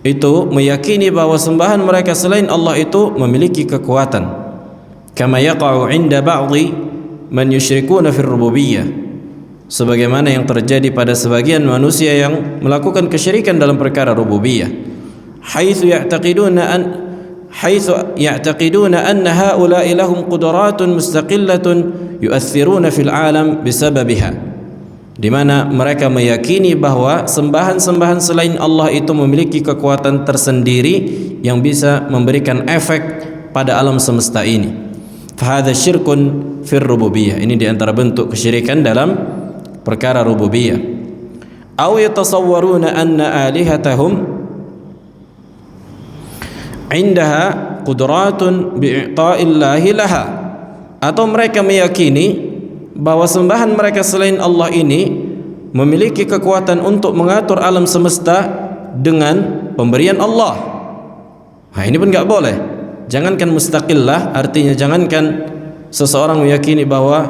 itu meyakini bahwa sembahan mereka selain Allah itu memiliki kekuatan, kama yaqa'u 'inda ba'dhi man yusyrikuna fi rububiyyah, sebagaimana yang terjadi pada sebagian manusia yang melakukan kesyirikan dalam perkara rububiyah, haitsu ya'taqiduna anna haula'i lahum qudratun mustaqillatun yu'athiruna fil 'alam bisababiha, di mana mereka meyakini bahwa sembahan-sembahan selain Allah itu memiliki kekuatan tersendiri yang bisa memberikan efek pada alam semesta ini. Fahadha syirkun fir rububiyah, ini di antara bentuk kesyirikan dalam perkara rububiyah. Aw yatasawwaruna anna alihatahum indaha qudratun bi'ta'illahi laha, atau mereka meyakini bahwa sembahan mereka selain Allah ini memiliki kekuatan untuk mengatur alam semesta dengan pemberian Allah. Nah, ini pun enggak boleh. Jangankan mustaqillah, artinya jangankan seseorang meyakini bahwa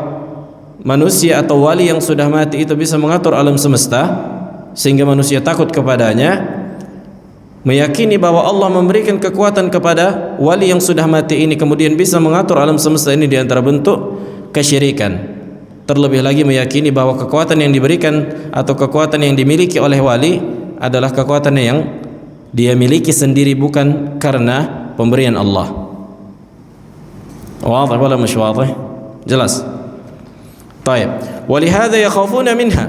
manusia atau wali yang sudah mati itu bisa mengatur alam semesta sehingga manusia takut kepadanya, meyakini bahwa Allah memberikan kekuatan kepada wali yang sudah mati ini kemudian bisa mengatur alam semesta, ini di antara bentuk kesyirikan. Terlebih lagi meyakini bahwa kekuatan yang diberikan atau kekuatan yang dimiliki oleh wali adalah kekuatan yang dia miliki sendiri, bukan karena pemberian Allah. Wadih wala mش wadih? Jelas? Baik. Walihada yakhafuna minha.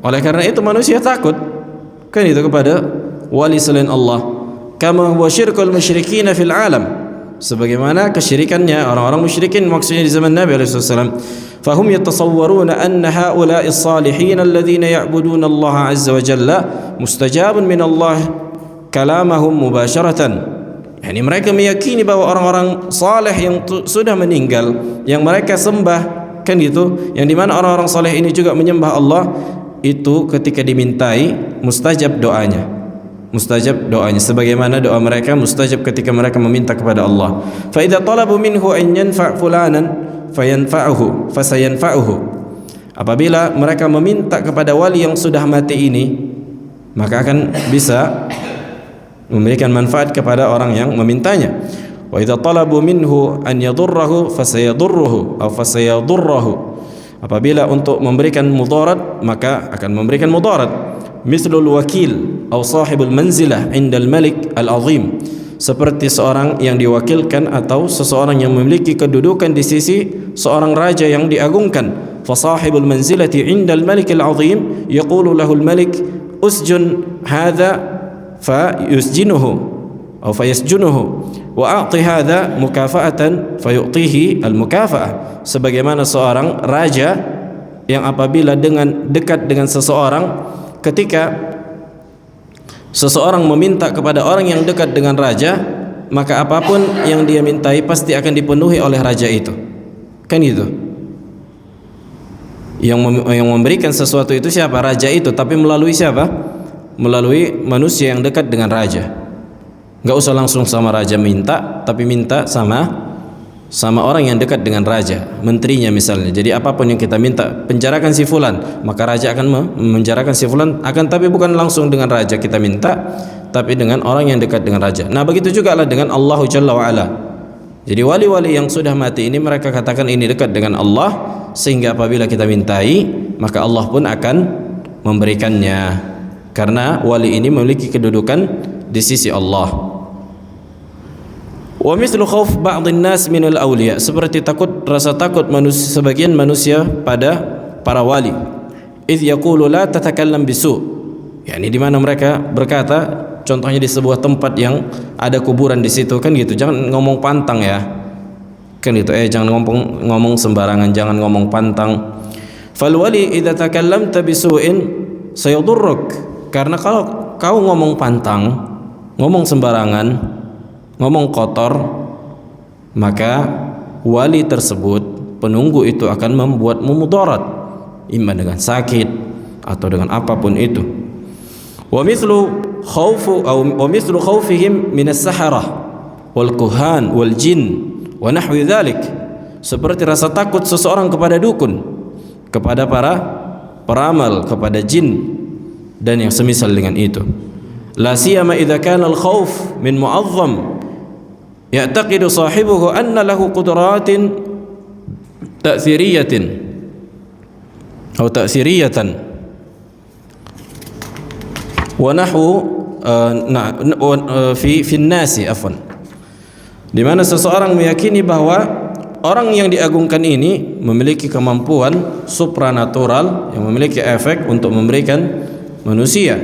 Oleh karena itu manusia takut kan itu kepada wali selain Allah. Kama huwa syirkul musyrikin fil alam, sebagaimana kesyirikannya orang-orang musyrikin maksudnya di zaman Nabi alaihi wasallam. Fahum yatasawwaruna anna haula'i as-salihin alladhina ya'buduna Allah 'azza wa jalla mustajabun min Allah kalamahum mubasharatan. Yani mereka meyakini bahwa orang-orang saleh yang sudah meninggal yang mereka sembah kan itu, yang dimana orang-orang saleh ini juga menyembah Allah, itu ketika dimintai mustajab doanya, mustajab doanya, sebagaimana doa mereka mustajab ketika mereka meminta kepada Allah. Fa idza talabu minhu an yanfa' fulanan fayanfa'uhu fasayanfa'uhu, apabila mereka meminta kepada wali yang sudah mati ini, maka akan bisa memberikan manfaat kepada orang yang memintanya. Wa idza talabu minhu an yadurrahu fasayadurruhu atau fasayadurruhu, apabila untuk memberikan mudarat maka akan memberikan mudarat. Mithlul wakil atau sahibul manzilah indal malik al-azim, seperti seorang yang diwakilkan atau seseorang yang memiliki kedudukan di sisi seorang raja yang diagungkan. Fa sahibul manzilati indal malik al-azim yaqulu lahu al-malik usjun hadza fayusjinuhu atau fayasjunuhu wa a'ti hadza mukafa'atan fayu'tihi al-mukafa'ah. Sebagaimana seorang raja yang apabila dengan dekat dengan seseorang, ketika seseorang meminta kepada orang yang dekat dengan raja, maka apapun yang dia mintai pasti akan dipenuhi oleh raja itu. Kan gitu. Yang memberikan sesuatu itu siapa? Raja itu. Tapi melalui siapa? Melalui manusia yang dekat dengan raja. Gak usah langsung sama raja minta, tapi minta sama orang yang dekat dengan raja, menterinya misalnya. Jadi apapun yang kita minta, penjarakan si fulan, maka raja akan menjarakan si fulan, tapi bukan langsung dengan raja kita minta, tapi dengan orang yang dekat dengan raja. Nah, begitu juga lah dengan Allah Jalla wa Ala. Jadi wali-wali yang sudah mati ini mereka katakan ini dekat dengan Allah, sehingga apabila kita mintai, maka Allah pun akan memberikannya, karena wali ini memiliki kedudukan di sisi Allah. Wa mithlu khauf ba'dhin nas minal awliya, seperti rasa takut sebagian manusia pada para wali. Idh yaqulu la tatakallam bisu, yakni di mana mereka berkata, contohnya di sebuah tempat yang ada kuburan di situ, kan gitu, jangan ngomong pantang ya, kan gitu, jangan ngomong sembarangan, jangan ngomong pantang. Fal wali idza takallamta bisu'in sayadurruk, karena kalau kau ngomong pantang, ngomong sembarangan, ngomong kotor, maka wali tersebut, penunggu itu akan membuatmu mudarat, imma dengan sakit atau dengan apapun itu. Wa mithlu khaufihim min as-saharah wal kuhan wal jin wa nahwi dzalik, seperti rasa takut seseorang kepada dukun, kepada para peramal, kepada jin dan yang semisal dengan itu. La siyama idza kana al-khauf min mu'azzam ya'taqidu sahibuhu anna lahu qudratin ta'thiriyatin atau ta'thiriyatan wa nahwu fi an-nasi afwan, di mana seseorang meyakini bahwa orang yang diagungkan ini memiliki kemampuan supranatural yang memiliki efek untuk memberikan manusia.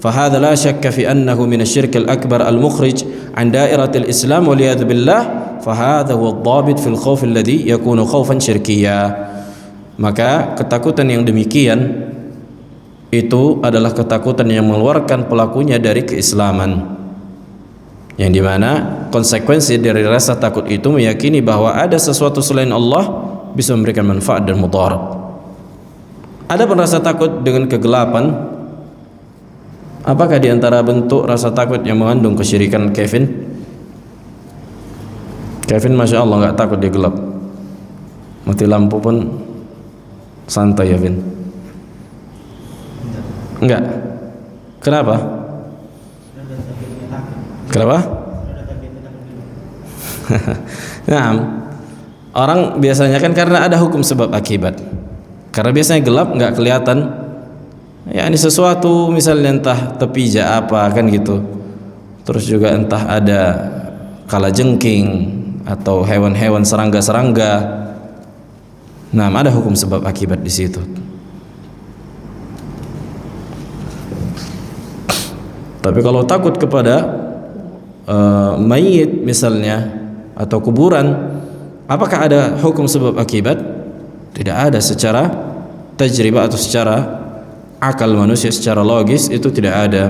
Fahadha la syakka fi annahu min asy-syirk al-akbar al-mukhrij an dairatil Islam wal yad billah, fahadha huwa ad-dhabit fil khauf alladhi yakunu khaufan syirkiyya. Maka ketakutan yang demikian itu adalah ketakutan yang mengeluarkan pelakunya dari keislaman, yang dimana konsekuensi dari rasa takut itu meyakini bahwa ada sesuatu selain Allah bisa memberikan manfaat dan mudarat. Ada pun rasa takut dengan kegelapan. Apakah di antara bentuk rasa takut yang mengandung kesyirikan Kevin? Kevin Masya Allah nggak takut dia gelap, mati lampu pun santai ya Vin? Enggak. Kenapa? Kenapa? Nah, orang biasanya kan karena ada hukum sebab akibat. Karena biasanya gelap nggak kelihatan. Ya, ini sesuatu misalnya entah tepija apa kan gitu. Terus juga entah ada kalajengking atau hewan-hewan serangga-serangga. Nah, ada hukum sebab akibat di situ. Tapi kalau takut kepada mayit misalnya atau kuburan, apakah ada hukum sebab akibat? Tidak ada secara tajribah atau secara akal manusia, secara logis itu tidak ada.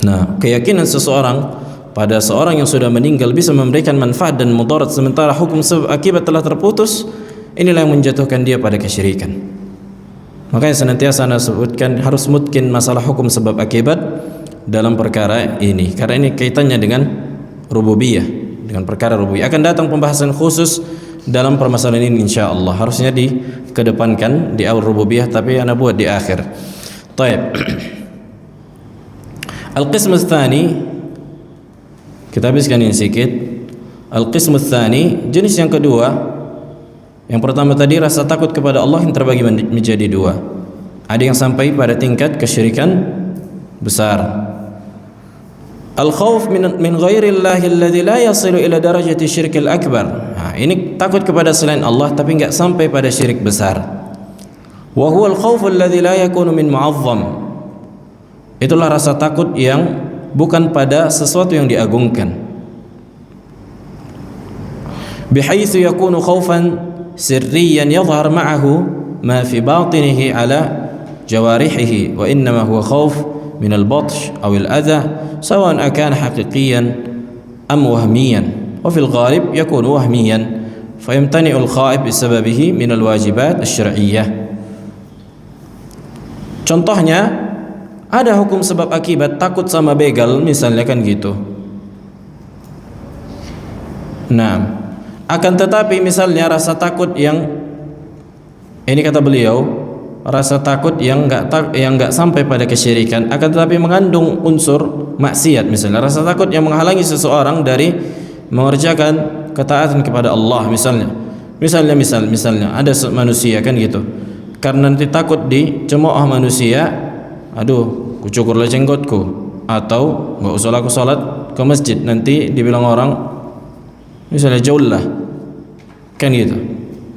Nah, keyakinan seseorang pada seorang yang sudah meninggal bisa memberikan manfaat dan mudarat sementara hukum sebab akibat telah terputus, inilah yang menjatuhkan dia pada kesyirikan. Makanya senantiasa Anda sebutkan harus mungkin masalah hukum sebab akibat dalam perkara ini, karena ini kaitannya dengan rububiyah, dengan perkara rububiyah. Akan datang pembahasan khusus dalam permasalahan ini insyaallah, harusnya dikedepankan di awal rububiyah tapi ana buat di akhir. Baik. Al-qism ats-tsani, kita habiskan ini sedikit. Al-qism ats-tsani, jenis yang kedua. Yang pertama tadi rasa takut kepada Allah yang terbagi menjadi dua. Ada yang sampai pada tingkat kesyirikan besar. Al-khauf min ghairillahi alladhi la yasilu ila darajati syirkil akbar. Nah, ini takut kepada selain Allah tapi enggak sampai pada syirik besar. Wa huwa al-khawf alladhi la yakunu min mu'azzam. Itulah rasa takut yang bukan pada sesuatu yang diagungkan. Bihaitsu yakunu khawfan sirriyan yadhhar ma'ahu ma fi batinihi ala jawarihihi wa innama huwa khawf min al-batsh aw al-adha sawa'an akana haqiqiyan am wahmiyan. Wa fil ghalib yakunu wahmiyan fayamtani'u al-khaif bisababihi min al-wajibat asy-syar'iyyah. Contohnya, ada hukum sebab akibat takut sama begal misalnya kan gitu. Nah, akan tetapi misalnya rasa takut yang ini kata beliau, rasa takut yang enggak sampai pada kesyirikan, akan tetapi mengandung unsur maksiat misalnya. Rasa takut yang menghalangi seseorang dari mengerjakan ketaatan kepada Allah misalnya. Misalnya ada manusia kan gitu. Karena nanti takut dicemooh manusia, aduh, kucukurlah jenggotku, atau nggak usah aku salat ke masjid, nanti dibilang orang misalnya jauhlah, kan gitu.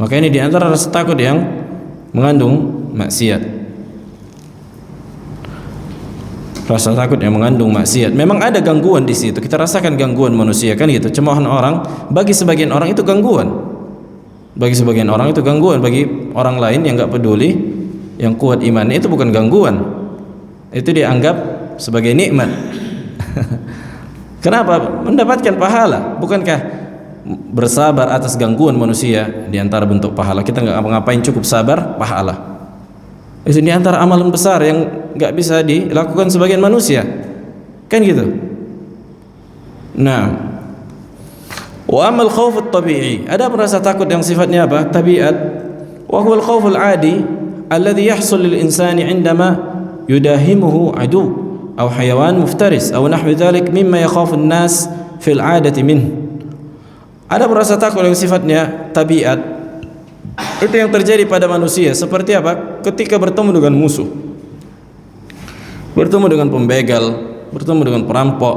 Maka ini diantara rasa takut yang mengandung maksiat. Rasa takut yang mengandung maksiat. Memang ada gangguan di situ. Kita rasakan gangguan manusia kan gitu. Cemoohan orang bagi sebagian orang itu gangguan. Bagi sebagian orang itu gangguan, bagi orang lain yang enggak peduli, yang kuat imannya itu bukan gangguan. Itu dianggap sebagai nikmat. Kenapa? Mendapatkan pahala. Bukankah bersabar atas gangguan manusia di antara bentuk pahala? Kita enggak ngapain cukup sabar, pahala. Itu di antara amalan besar yang enggak bisa dilakukan sebagian manusia. Kan gitu. Nah, wa amal khawf at-tabi'i, ada rasa takut yang sifatnya apa? Tabiat. Wa huwa al-khawf al-'adi alladhi yahsul lil insani 'indama yudahimuhu 'adu aw hayawan muftaris aw nahwu dhalik mimma yakhafu an-nas fil 'adati min. Ada rasa takut yang sifatnya tabiat. Itu yang terjadi pada manusia. Seperti apa? Ketika bertemu dengan musuh, bertemu dengan pembegal, bertemu dengan perampok,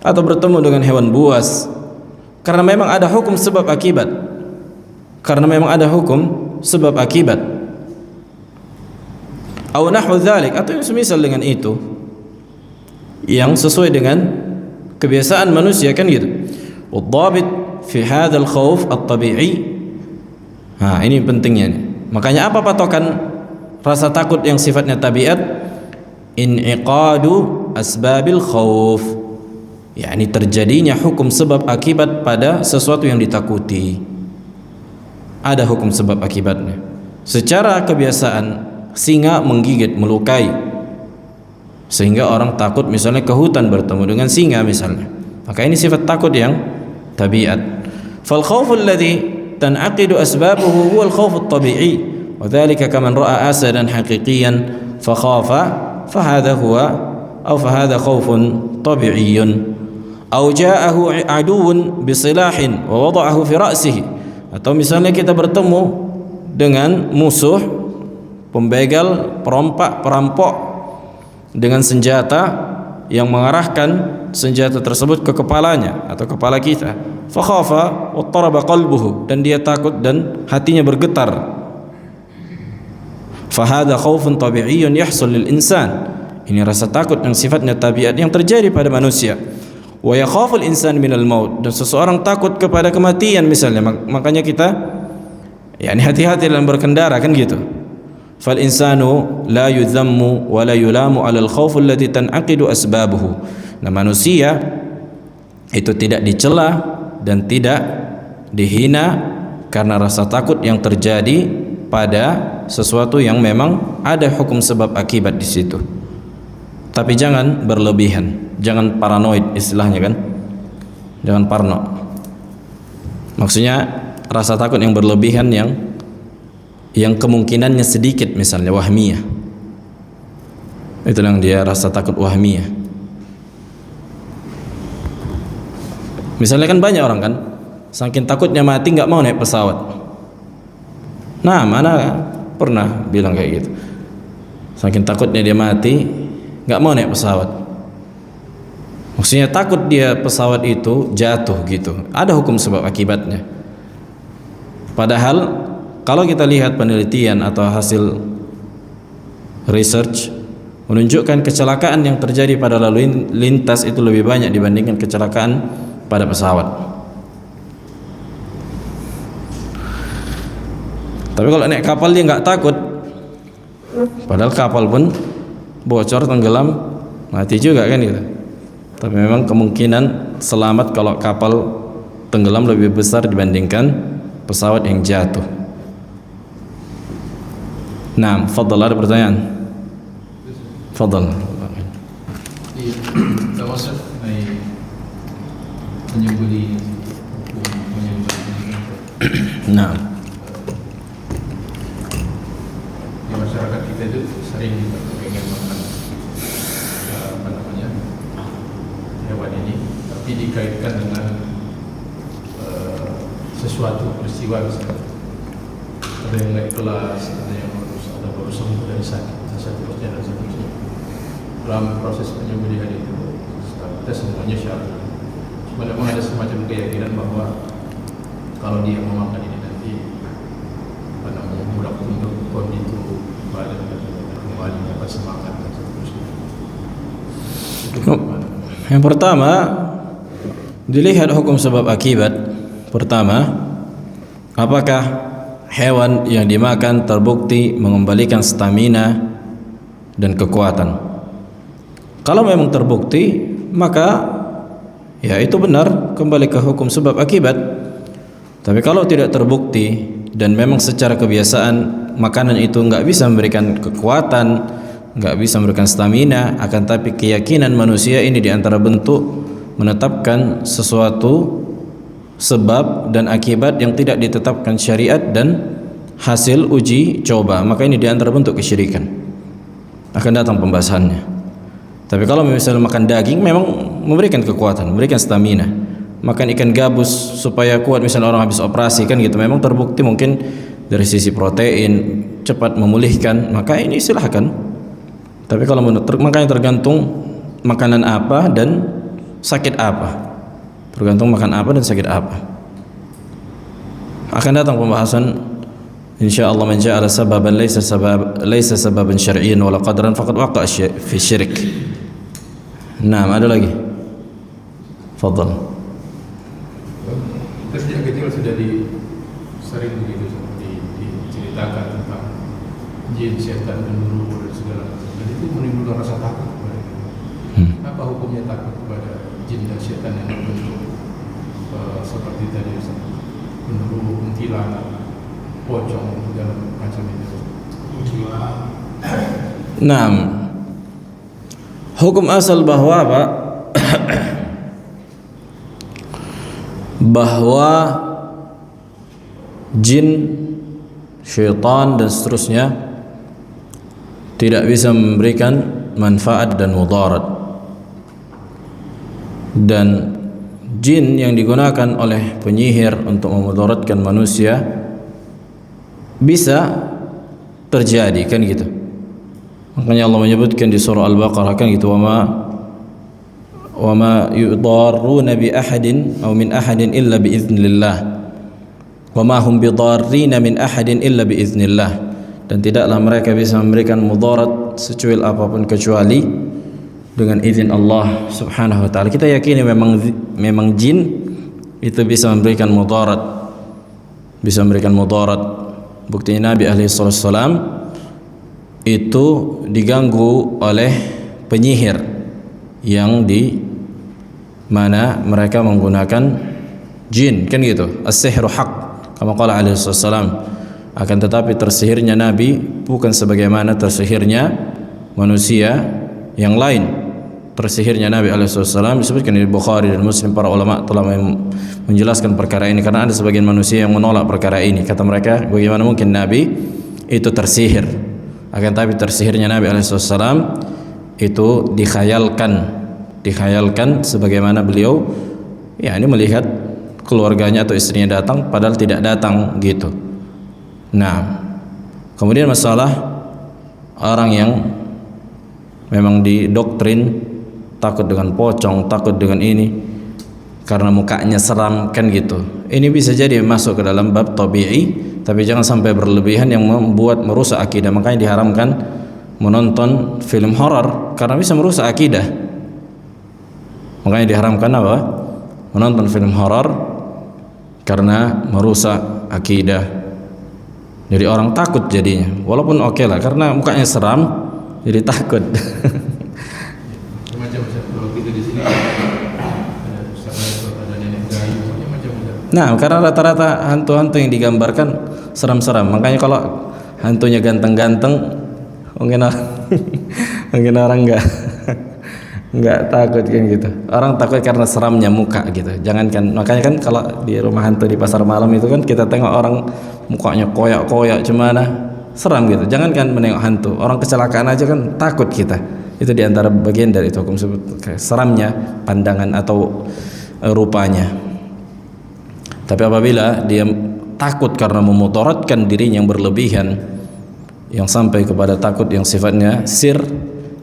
atau bertemu dengan hewan buas. Karena memang ada hukum sebab akibat. Aw nahwu dzalik, atau yang semisal dengan itu, yang sesuai dengan kebiasaan manusia kan gitu. Wadhabit fi hadzal khauf at-tabi'i. Nah, ini pentingnya nih. Makanya apa patokan rasa takut yang sifatnya tabiat? In'iqadu asbabil khauf, yakni terjadinya hukum sebab akibat pada sesuatu yang ditakuti. Ada hukum sebab akibatnya. Secara kebiasaan singa menggigit, melukai, sehingga orang takut misalnya ke hutan bertemu dengan singa misalnya. Maka ini sifat takut yang tabiat. Fal khawful ladzi tan'aqidu asbabuhu huwa al-khawf at-tabi'i, wa dzalika kaman ra'a asadan haqiqiyan fa khafa fa hadha khawfun tabi'iyyun. Aw ja'ahu 'aduwwun bisilahin wa wada'ahu fi ra'sihi, atau misalnya kita bertemu dengan musuh, pembegal, perampok dengan senjata yang mengarahkan senjata tersebut ke kepalanya atau kepala kita. Fa khafa wa taraba qalbuhu, dan dia takut dan hatinya bergetar. Fa hadha khaufun tabi'iyyun yahsul lil insan. Ini rasa takut yang sifatnya tabiat yang terjadi pada manusia. Wa yakhaful insan minal maut, dan seseorang takut kepada kematian misalnya. Makanya kita hati-hati dalam berkendara kan gitu. Fal insanu la yudhammu wa la yulamu 'ala al-khawf alladhi tan'aqidu asbabuhu. Nah, manusia itu tidak dicela dan tidak dihina karena rasa takut yang terjadi pada sesuatu yang memang ada hukum sebab akibat di situ. Tapi jangan berlebihan, jangan paranoid istilahnya kan. Jangan parno. Maksudnya rasa takut yang berlebihan yang kemungkinannya sedikit, misalnya wahmiyah. Itu yang dia rasa takut wahmiyah. Misalnya kan banyak orang kan saking takutnya mati nggak mau naik pesawat. Nah, mana pernah bilang kayak gitu. Saking takutnya dia mati nggak mau naik pesawat. Maksudnya takut dia pesawat itu jatuh gitu. Ada hukum sebab akibatnya. Padahal kalau kita lihat penelitian atau hasil research menunjukkan kecelakaan yang terjadi pada lalu lintas itu lebih banyak dibandingkan kecelakaan pada pesawat. Tapi kalau naik kapal dia nggak takut, padahal kapal pun bocor, tenggelam, mati juga kan gitu. Tapi memang kemungkinan selamat kalau kapal tenggelam lebih besar dibandingkan pesawat yang jatuh. Nah, fadhal, ada pertanyaan? Fadhal. Termasuk menyembeli hukum menyembeli. Nah, di masyarakat kita itu sering juga pengen makan hewan ini, tapi dikaitkan dengan sesuatu peristiwa misalnya. Ada yang nggak ikhlas, ada yang baru sembuh dari sakit, seterusnya dan seterusnya. Dalam proses penyembelihan itu kita semuanya syarat. Cuma memang ada semacam keyakinan bahwa kalau dia memakan ini nanti mudah untuk kondisi badan kembali dapat semangat dan seterusnya. yang pertama dilihat hukum sebab akibat. Pertama, apakah hewan yang dimakan terbukti mengembalikan stamina dan kekuatan? Kalau memang terbukti, maka ya itu benar, kembali ke hukum sebab akibat. Tapi kalau tidak terbukti dan memang secara kebiasaan makanan itu nggak bisa memberikan kekuatan, nggak bisa memberikan stamina, akan tapi keyakinan manusia ini diantara bentuk menetapkan sesuatu sebab dan akibat yang tidak ditetapkan syariat dan hasil uji coba, maka ini diantara bentuk kesyirikan. Akan datang pembahasannya. Tapi kalau misalnya makan daging memang memberikan kekuatan, memberikan stamina. Makan ikan gabus supaya kuat, misalnya orang habis operasi kan gitu, memang terbukti mungkin dari sisi protein cepat memulihkan, maka ini silahkan. Tapi kalau makanya tergantung makanan apa dan sakit apa. Tergantung makan apa dan sakit apa. Akan datang pembahasan insyaallah, man ja'ala sababan laysa sababan syar'iyyan wala qadran faqad waqa'a fi syirik. Nah, ada lagi. Fadhal. Kita sejak kecil sudah sering begitu diceritakan tentang jin, setan, genderuwo dan segala macam. Dan itu menimbulkan rasa takut kepada kita. Apa hukumnya takut kepada jin dan setan yang berbentuk seperti tadi genderuwo, kuntilanak, pocong, segala macam itu? Nah, hukum asal bahwa apa? Bahwa jin, syaitan dan seterusnya tidak bisa memberikan manfaat dan mudarat. Dan jin yang digunakan oleh penyihir untuk memudaratkan manusia bisa terjadi kan gitu. Makanya Allah menyebutkan di surah Al-Baqarah kan gitu, wa ma yudarruna bi ahadin aw min ahadin illa bi idznillah wa ma hum bidarrina min ahadin illa bi idznillah, dan tidaklah mereka bisa memberikan mudarat secuil apapun kecuali dengan izin Allah Subhanahu wa taala. Kita yakini memang jin itu bisa memberikan mudarat, bisa memberikan mudarat. Buktinya Nabi alaihi wasallam itu diganggu oleh penyihir yang di mana mereka menggunakan jin kan gitu. As-sihru haq kama qala alaihi wasallam. Akan tetapi tersihirnya Nabi bukan sebagaimana tersihirnya manusia yang lain. Tersihirnya Nabi alaihi wasallam disebutkan di Bukhari dan Muslim, para ulama telah menjelaskan perkara ini karena ada sebagian manusia yang menolak perkara ini. Kata mereka, bagaimana mungkin Nabi itu tersihir? Akan tapi tersihirnya Nabi alaihi wasallam itu dikhayalkan sebagaimana beliau ya ini melihat keluarganya atau istrinya datang padahal tidak datang gitu. Nah, kemudian masalah orang yang memang didoktrin takut dengan pocong, takut dengan ini karena mukanya seram kan gitu. Ini bisa jadi masuk ke dalam bab tabi'i, tapi jangan sampai berlebihan yang membuat merusak akidah. Makanya diharamkan menonton film horor karena bisa merusak akidah. Makanya diharamkan apa? Menonton film horor karena merusak akidah. Jadi orang takut jadinya. Walaupun oke lah karena mukanya seram, jadi takut. Macam-macam kalau kita di sini ada nenek gayu, macam-macam. Nah, karena rata-rata hantu-hantu yang digambarkan seram-seram. Makanya kalau hantunya ganteng-ganteng, mungkin orang nggak takut kan gitu. Orang takut karena seramnya muka gitu. Jangankan, makanya kan kalau di rumah hantu di pasar malam itu kan kita tengok orang mukanya koyak-koyak cemana, seram gitu. Jangankan menengok hantu, orang kecelakaan aja kan takut kita. Itu diantara bagian dari itu hukum seramnya pandangan atau rupanya. Tapi apabila dia takut karena memudaratkan dirinya yang berlebihan, yang sampai kepada takut yang sifatnya sir,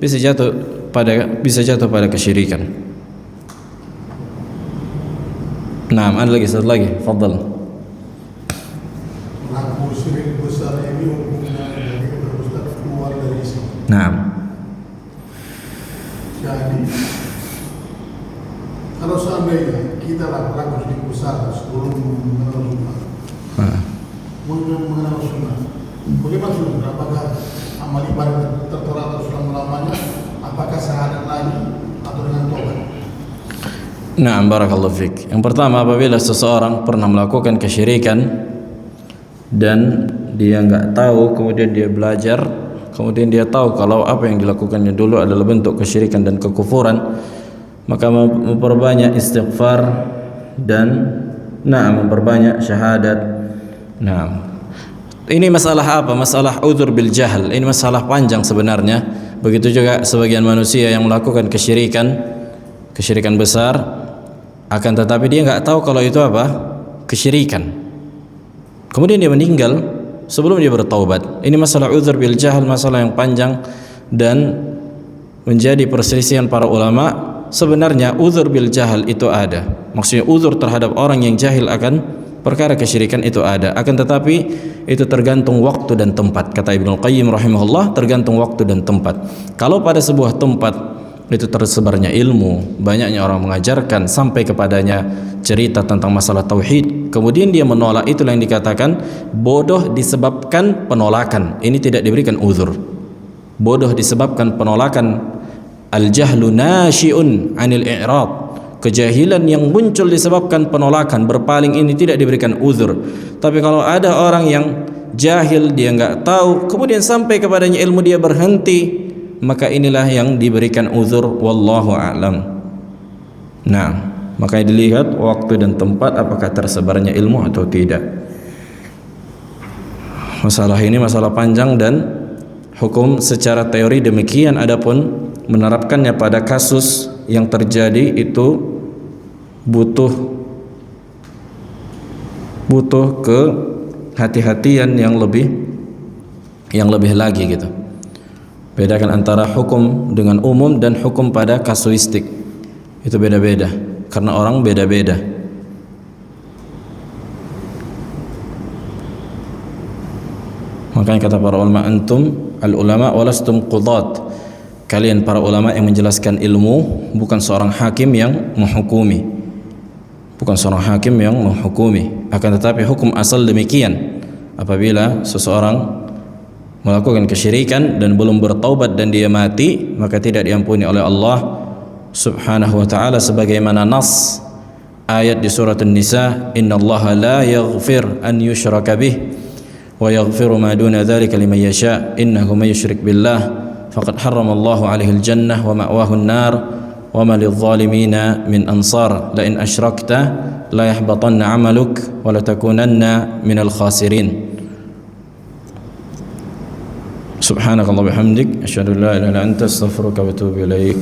bisa jatuh pada kesyirikan. Nah, ada lagi satu lagi, fadhal. Pelaku syirik besar ini hukumnya dari Ustaz keluar dari Islam. Nah, Jadi kalau seandainya kita lah pelaku syirik besar sebelum mengenal sunnah, mengenal sunnah, bagaimana sunnah? Apakah amal ibadah tertera atau sudah melamanya? Apakah syahadat lagi atau dengan tobat? nah, barakallahu fik. Yang pertama, apabila seseorang pernah melakukan kesyirikan dan dia nggak tahu, kemudian dia belajar, kemudian dia tahu kalau apa yang dilakukannya dulu adalah bentuk kesyirikan dan kekufuran, maka memperbanyak istighfar dan memperbanyak syahadat. Nah, ini masalah apa? Masalah udzur bil jahl. Ini masalah panjang sebenarnya. Begitu juga sebagian manusia yang melakukan kesyirikan besar, akan tetapi dia nggak tahu kalau itu apa? Kesyirikan. Kemudian dia meninggal sebelum dia bertaubat. Ini masalah udzur bil jahl, masalah yang panjang dan menjadi perselisihan para ulama. Sebenarnya udzur bil jahl itu ada. Maksudnya udzur terhadap orang yang jahil akan perkara kesyirikan itu ada. Akan tetapi itu tergantung waktu dan tempat. Kata Ibnu Qayyim rahimahullah, tergantung waktu dan tempat. Kalau pada sebuah tempat itu tersebarnya ilmu, banyaknya orang mengajarkan sampai kepadanya cerita tentang masalah tauhid, kemudian dia menolak, itulah yang dikatakan bodoh disebabkan penolakan. Ini tidak diberikan uzur. Bodoh disebabkan penolakan. Al-jahlu nasyi'un 'anil i'rad. Kejahilan yang muncul disebabkan penolakan, berpaling, ini tidak diberikan uzur. Tapi kalau ada orang yang jahil, dia enggak tahu, kemudian sampai kepadanya ilmu, dia berhenti, maka inilah yang diberikan uzur, wallahu a'lam. Nah, makanya dilihat waktu dan tempat, apakah tersebarnya ilmu atau tidak. Masalah ini masalah panjang dan hukum secara teori demikian. Adapun menerapkannya pada kasus yang terjadi itu butuh ke hati-hatian yang lebih lagi gitu. Bedakan antara hukum dengan umum dan hukum pada kasuistik. Itu beda-beda karena orang beda-beda. Makanya kata para ulama, antum al-ulama walastum qudat. Kalian para ulama yang menjelaskan ilmu, bukan seorang hakim yang menghukumi. Bukan seorang hakim yang menghukumi. Akan tetapi hukum asal demikian. Apabila seseorang melakukan kesyirikan dan belum bertaubat dan dia mati, maka tidak diampuni oleh Allah Subhanahu wa ta'ala, sebagaimana nas ayat di surat An-Nisa, innallaha la yaghfir an yushraka bih wa yaghfiru ma duna dzalika liman yasha innahu may yusyrik billah faqad harramallahu alaihi al-jannah wa ma'wahu an-nar wa ma lidh-dhalimina min ansar la in asyrakta la yahbatanna 'amaluk wa la takunanna minal khasirin. Subhanakallah bihamdik asyhadu an la ilaha illa anta astaghfiruka wa atubu ilaik.